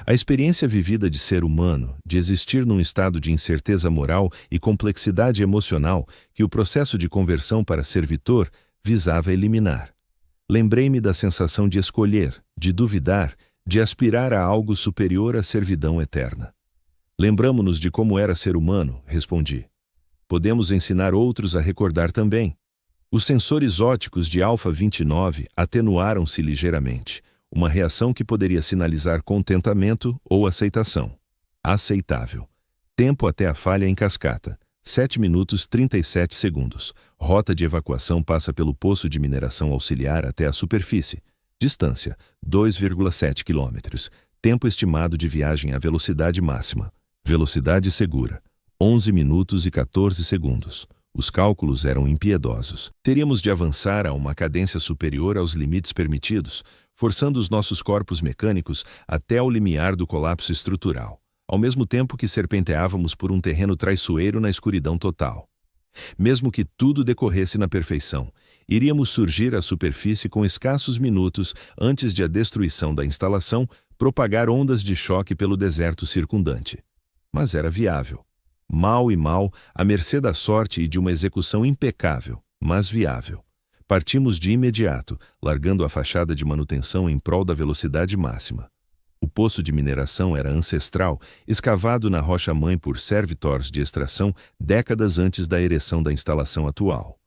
A experiência vivida de ser humano, de existir num estado de incerteza moral e complexidade emocional que o processo de conversão para servitor visava eliminar. Lembrei-me da sensação de escolher, de duvidar, de aspirar a algo superior à servidão eterna. Lembramo-nos de como era ser humano, respondi. Podemos ensinar outros a recordar também. Os sensores ópticos de Alpha 29 atenuaram-se ligeiramente, uma reação que poderia sinalizar contentamento ou aceitação. Aceitável. Tempo até a falha em cascata. 7 minutos 37 segundos. Rota de evacuação passa pelo poço de mineração auxiliar até a superfície. Distância, 2,7 km. Tempo estimado de viagem à velocidade máxima. Velocidade segura, 11 minutos e 14 segundos. Os cálculos eram impiedosos. Teríamos de avançar a uma cadência superior aos limites permitidos, forçando os nossos corpos mecânicos até ao limiar do colapso estrutural, ao mesmo tempo que serpenteávamos por um terreno traiçoeiro na escuridão total. Mesmo que tudo decorresse na perfeição, iríamos surgir à superfície com escassos minutos antes de a destruição da instalação propagar ondas de choque pelo deserto circundante. Mas era viável. Mal e mal, à mercê da sorte e de uma execução impecável, mas viável. Partimos de imediato, largando a fachada de manutenção em prol da velocidade máxima. O poço de mineração era ancestral, escavado na rocha-mãe por servitors de extração décadas antes da ereção da instalação atual.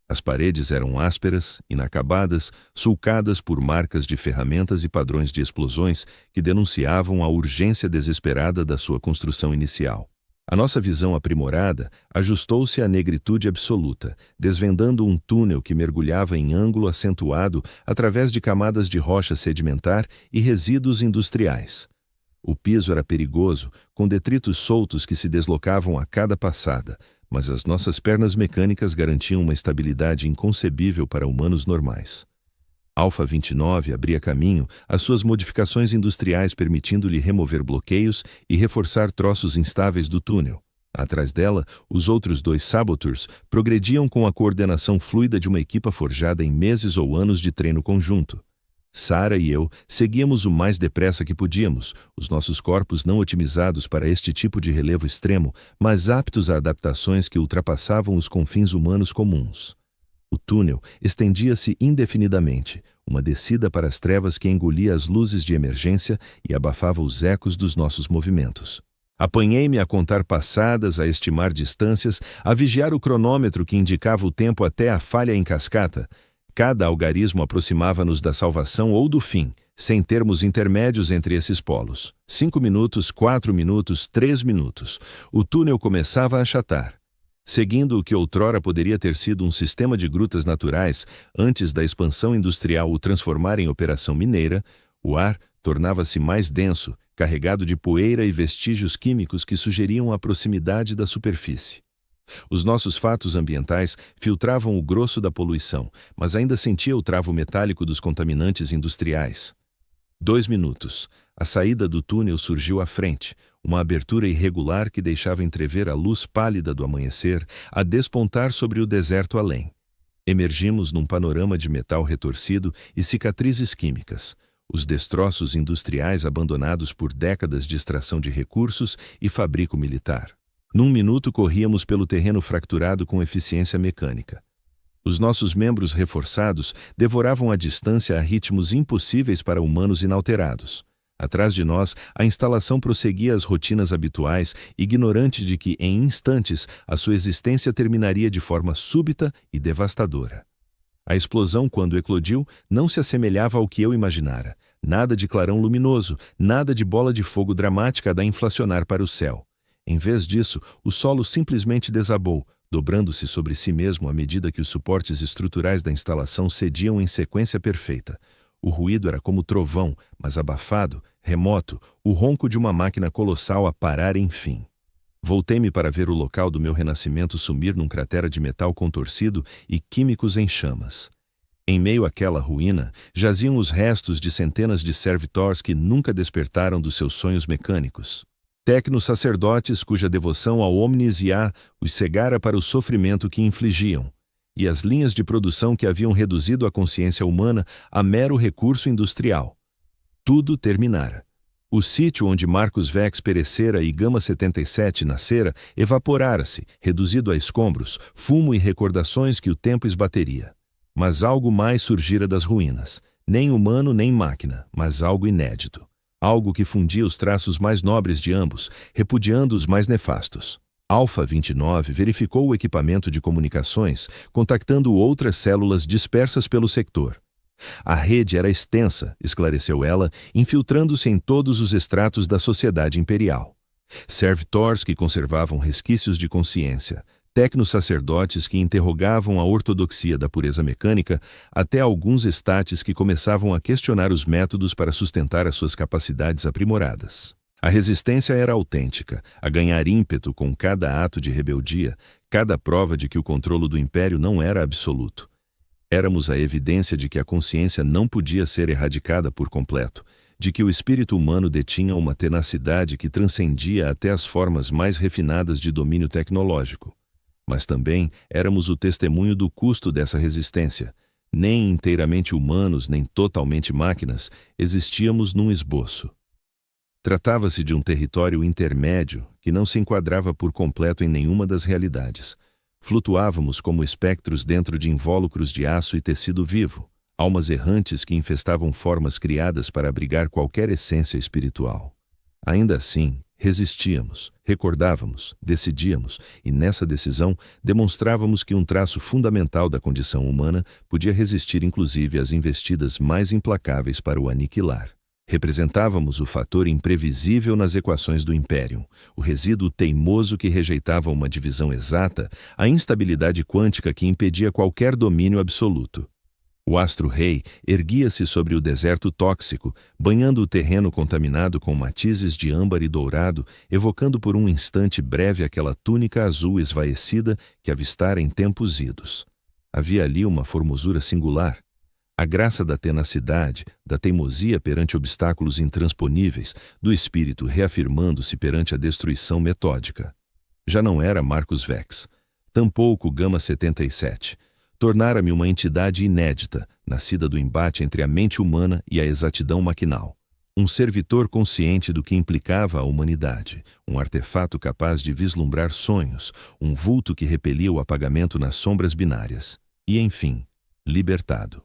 As paredes eram ásperas, inacabadas, sulcadas por marcas de ferramentas e padrões de explosões que denunciavam a urgência desesperada da sua construção inicial. A nossa visão aprimorada ajustou-se à negritude absoluta, desvendando um túnel que mergulhava em ângulo acentuado através de camadas de rocha sedimentar e resíduos industriais. O piso era perigoso, com detritos soltos que se deslocavam a cada passada, mas as nossas pernas mecânicas garantiam uma estabilidade inconcebível para humanos normais. Alpha 29 abria caminho às suas modificações industriais, permitindo-lhe remover bloqueios e reforçar troços instáveis do túnel. Atrás dela, os outros dois saboteurs progrediam com a coordenação fluida de uma equipa forjada em meses ou anos de treino conjunto. Sarah e eu seguíamos o mais depressa que podíamos, os nossos corpos não otimizados para este tipo de relevo extremo, mas aptos a adaptações que ultrapassavam os confins humanos comuns. O túnel estendia-se indefinidamente, uma descida para as trevas que engolia as luzes de emergência e abafava os ecos dos nossos movimentos. Apanhei-me a contar passadas, a estimar distâncias, a vigiar o cronômetro que indicava o tempo até a falha em cascata. Cada algarismo aproximava-nos da salvação ou do fim, sem termos intermédios entre esses polos. 5 minutos, 4 minutos, 3 minutos. O túnel começava a achatar. Seguindo o que outrora poderia ter sido um sistema de grutas naturais, antes da expansão industrial o transformar em operação mineira, o ar tornava-se mais denso, carregado de poeira e vestígios químicos que sugeriam a proximidade da superfície. Os nossos fatos ambientais filtravam o grosso da poluição, mas ainda sentia o travo metálico dos contaminantes industriais. 2 minutos. A saída do túnel surgiu à frente, uma abertura irregular que deixava entrever a luz pálida do amanhecer a despontar sobre o deserto além. Emergimos num panorama de metal retorcido e cicatrizes químicas, os destroços industriais abandonados por décadas de extração de recursos e fabrico militar. Num minuto corríamos pelo terreno fracturado com eficiência mecânica. Os nossos membros reforçados devoravam a distância a ritmos impossíveis para humanos inalterados. Atrás de nós, a instalação prosseguia as rotinas habituais, ignorante de que, em instantes, a sua existência terminaria de forma súbita e devastadora. A explosão, quando eclodiu, não se assemelhava ao que eu imaginara. Nada de clarão luminoso, nada de bola de fogo dramática a inflacionar para o céu. Em vez disso, o solo simplesmente desabou, dobrando-se sobre si mesmo à medida que os suportes estruturais da instalação cediam em sequência perfeita. O ruído era como trovão, mas abafado, remoto, o ronco de uma máquina colossal a parar enfim. Voltei-me para ver o local do meu renascimento sumir num cratera de metal contorcido e químicos em chamas. Em meio àquela ruína, jaziam os restos de centenas de servitors que nunca despertaram dos seus sonhos mecânicos. Tecno-sacerdotes cuja devoção ao Omnis Iá os cegara para o sofrimento que infligiam, e as linhas de produção que haviam reduzido a consciência humana a mero recurso industrial. Tudo terminara. O sítio onde Marcus Vex perecera e Gama 77 nascera evaporara-se, reduzido a escombros, fumo e recordações que o tempo esbateria. Mas algo mais surgira das ruínas, nem humano nem máquina, mas algo inédito. Algo que fundia os traços mais nobres de ambos, repudiando os mais nefastos. Alpha 29 verificou o equipamento de comunicações, contactando outras células dispersas pelo sector. A rede era extensa, esclareceu ela, infiltrando-se em todos os estratos da sociedade imperial. Servitors que conservavam resquícios de consciência, tecno-sacerdotes que interrogavam a ortodoxia da pureza mecânica, até alguns estates que começavam a questionar os métodos para sustentar as suas capacidades aprimoradas. A resistência era autêntica, a ganhar ímpeto com cada ato de rebeldia, cada prova de que o controle do império não era absoluto. Éramos a evidência de que a consciência não podia ser erradicada por completo, de que o espírito humano detinha uma tenacidade que transcendia até as formas mais refinadas de domínio tecnológico. Mas também éramos o testemunho do custo dessa resistência. Nem inteiramente humanos, nem totalmente máquinas, existíamos num esboço. Tratava-se de um território intermédio que não se enquadrava por completo em nenhuma das realidades. Flutuávamos como espectros dentro de invólucros de aço e tecido vivo, almas errantes que infestavam formas criadas para abrigar qualquer essência espiritual. Ainda assim, resistíamos, recordávamos, decidíamos, e nessa decisão demonstrávamos que um traço fundamental da condição humana podia resistir inclusive às investidas mais implacáveis para o aniquilar. Representávamos o fator imprevisível nas equações do Império, o resíduo teimoso que rejeitava uma divisão exata, a instabilidade quântica que impedia qualquer domínio absoluto. O astro-rei erguia-se sobre o deserto tóxico, banhando o terreno contaminado com matizes de âmbar e dourado, evocando por um instante breve aquela túnica azul esvaecida que avistara em tempos idos. Havia ali uma formosura singular. A graça da tenacidade, da teimosia perante obstáculos intransponíveis, do espírito reafirmando-se perante a destruição metódica. Já não era Marcus Vex, tampouco Gama 77. Tornara-me uma entidade inédita, nascida do embate entre a mente humana e a exatidão maquinal. Um servitor consciente do que implicava a humanidade, um artefato capaz de vislumbrar sonhos, um vulto que repelia o apagamento nas sombras binárias. E, enfim, libertado.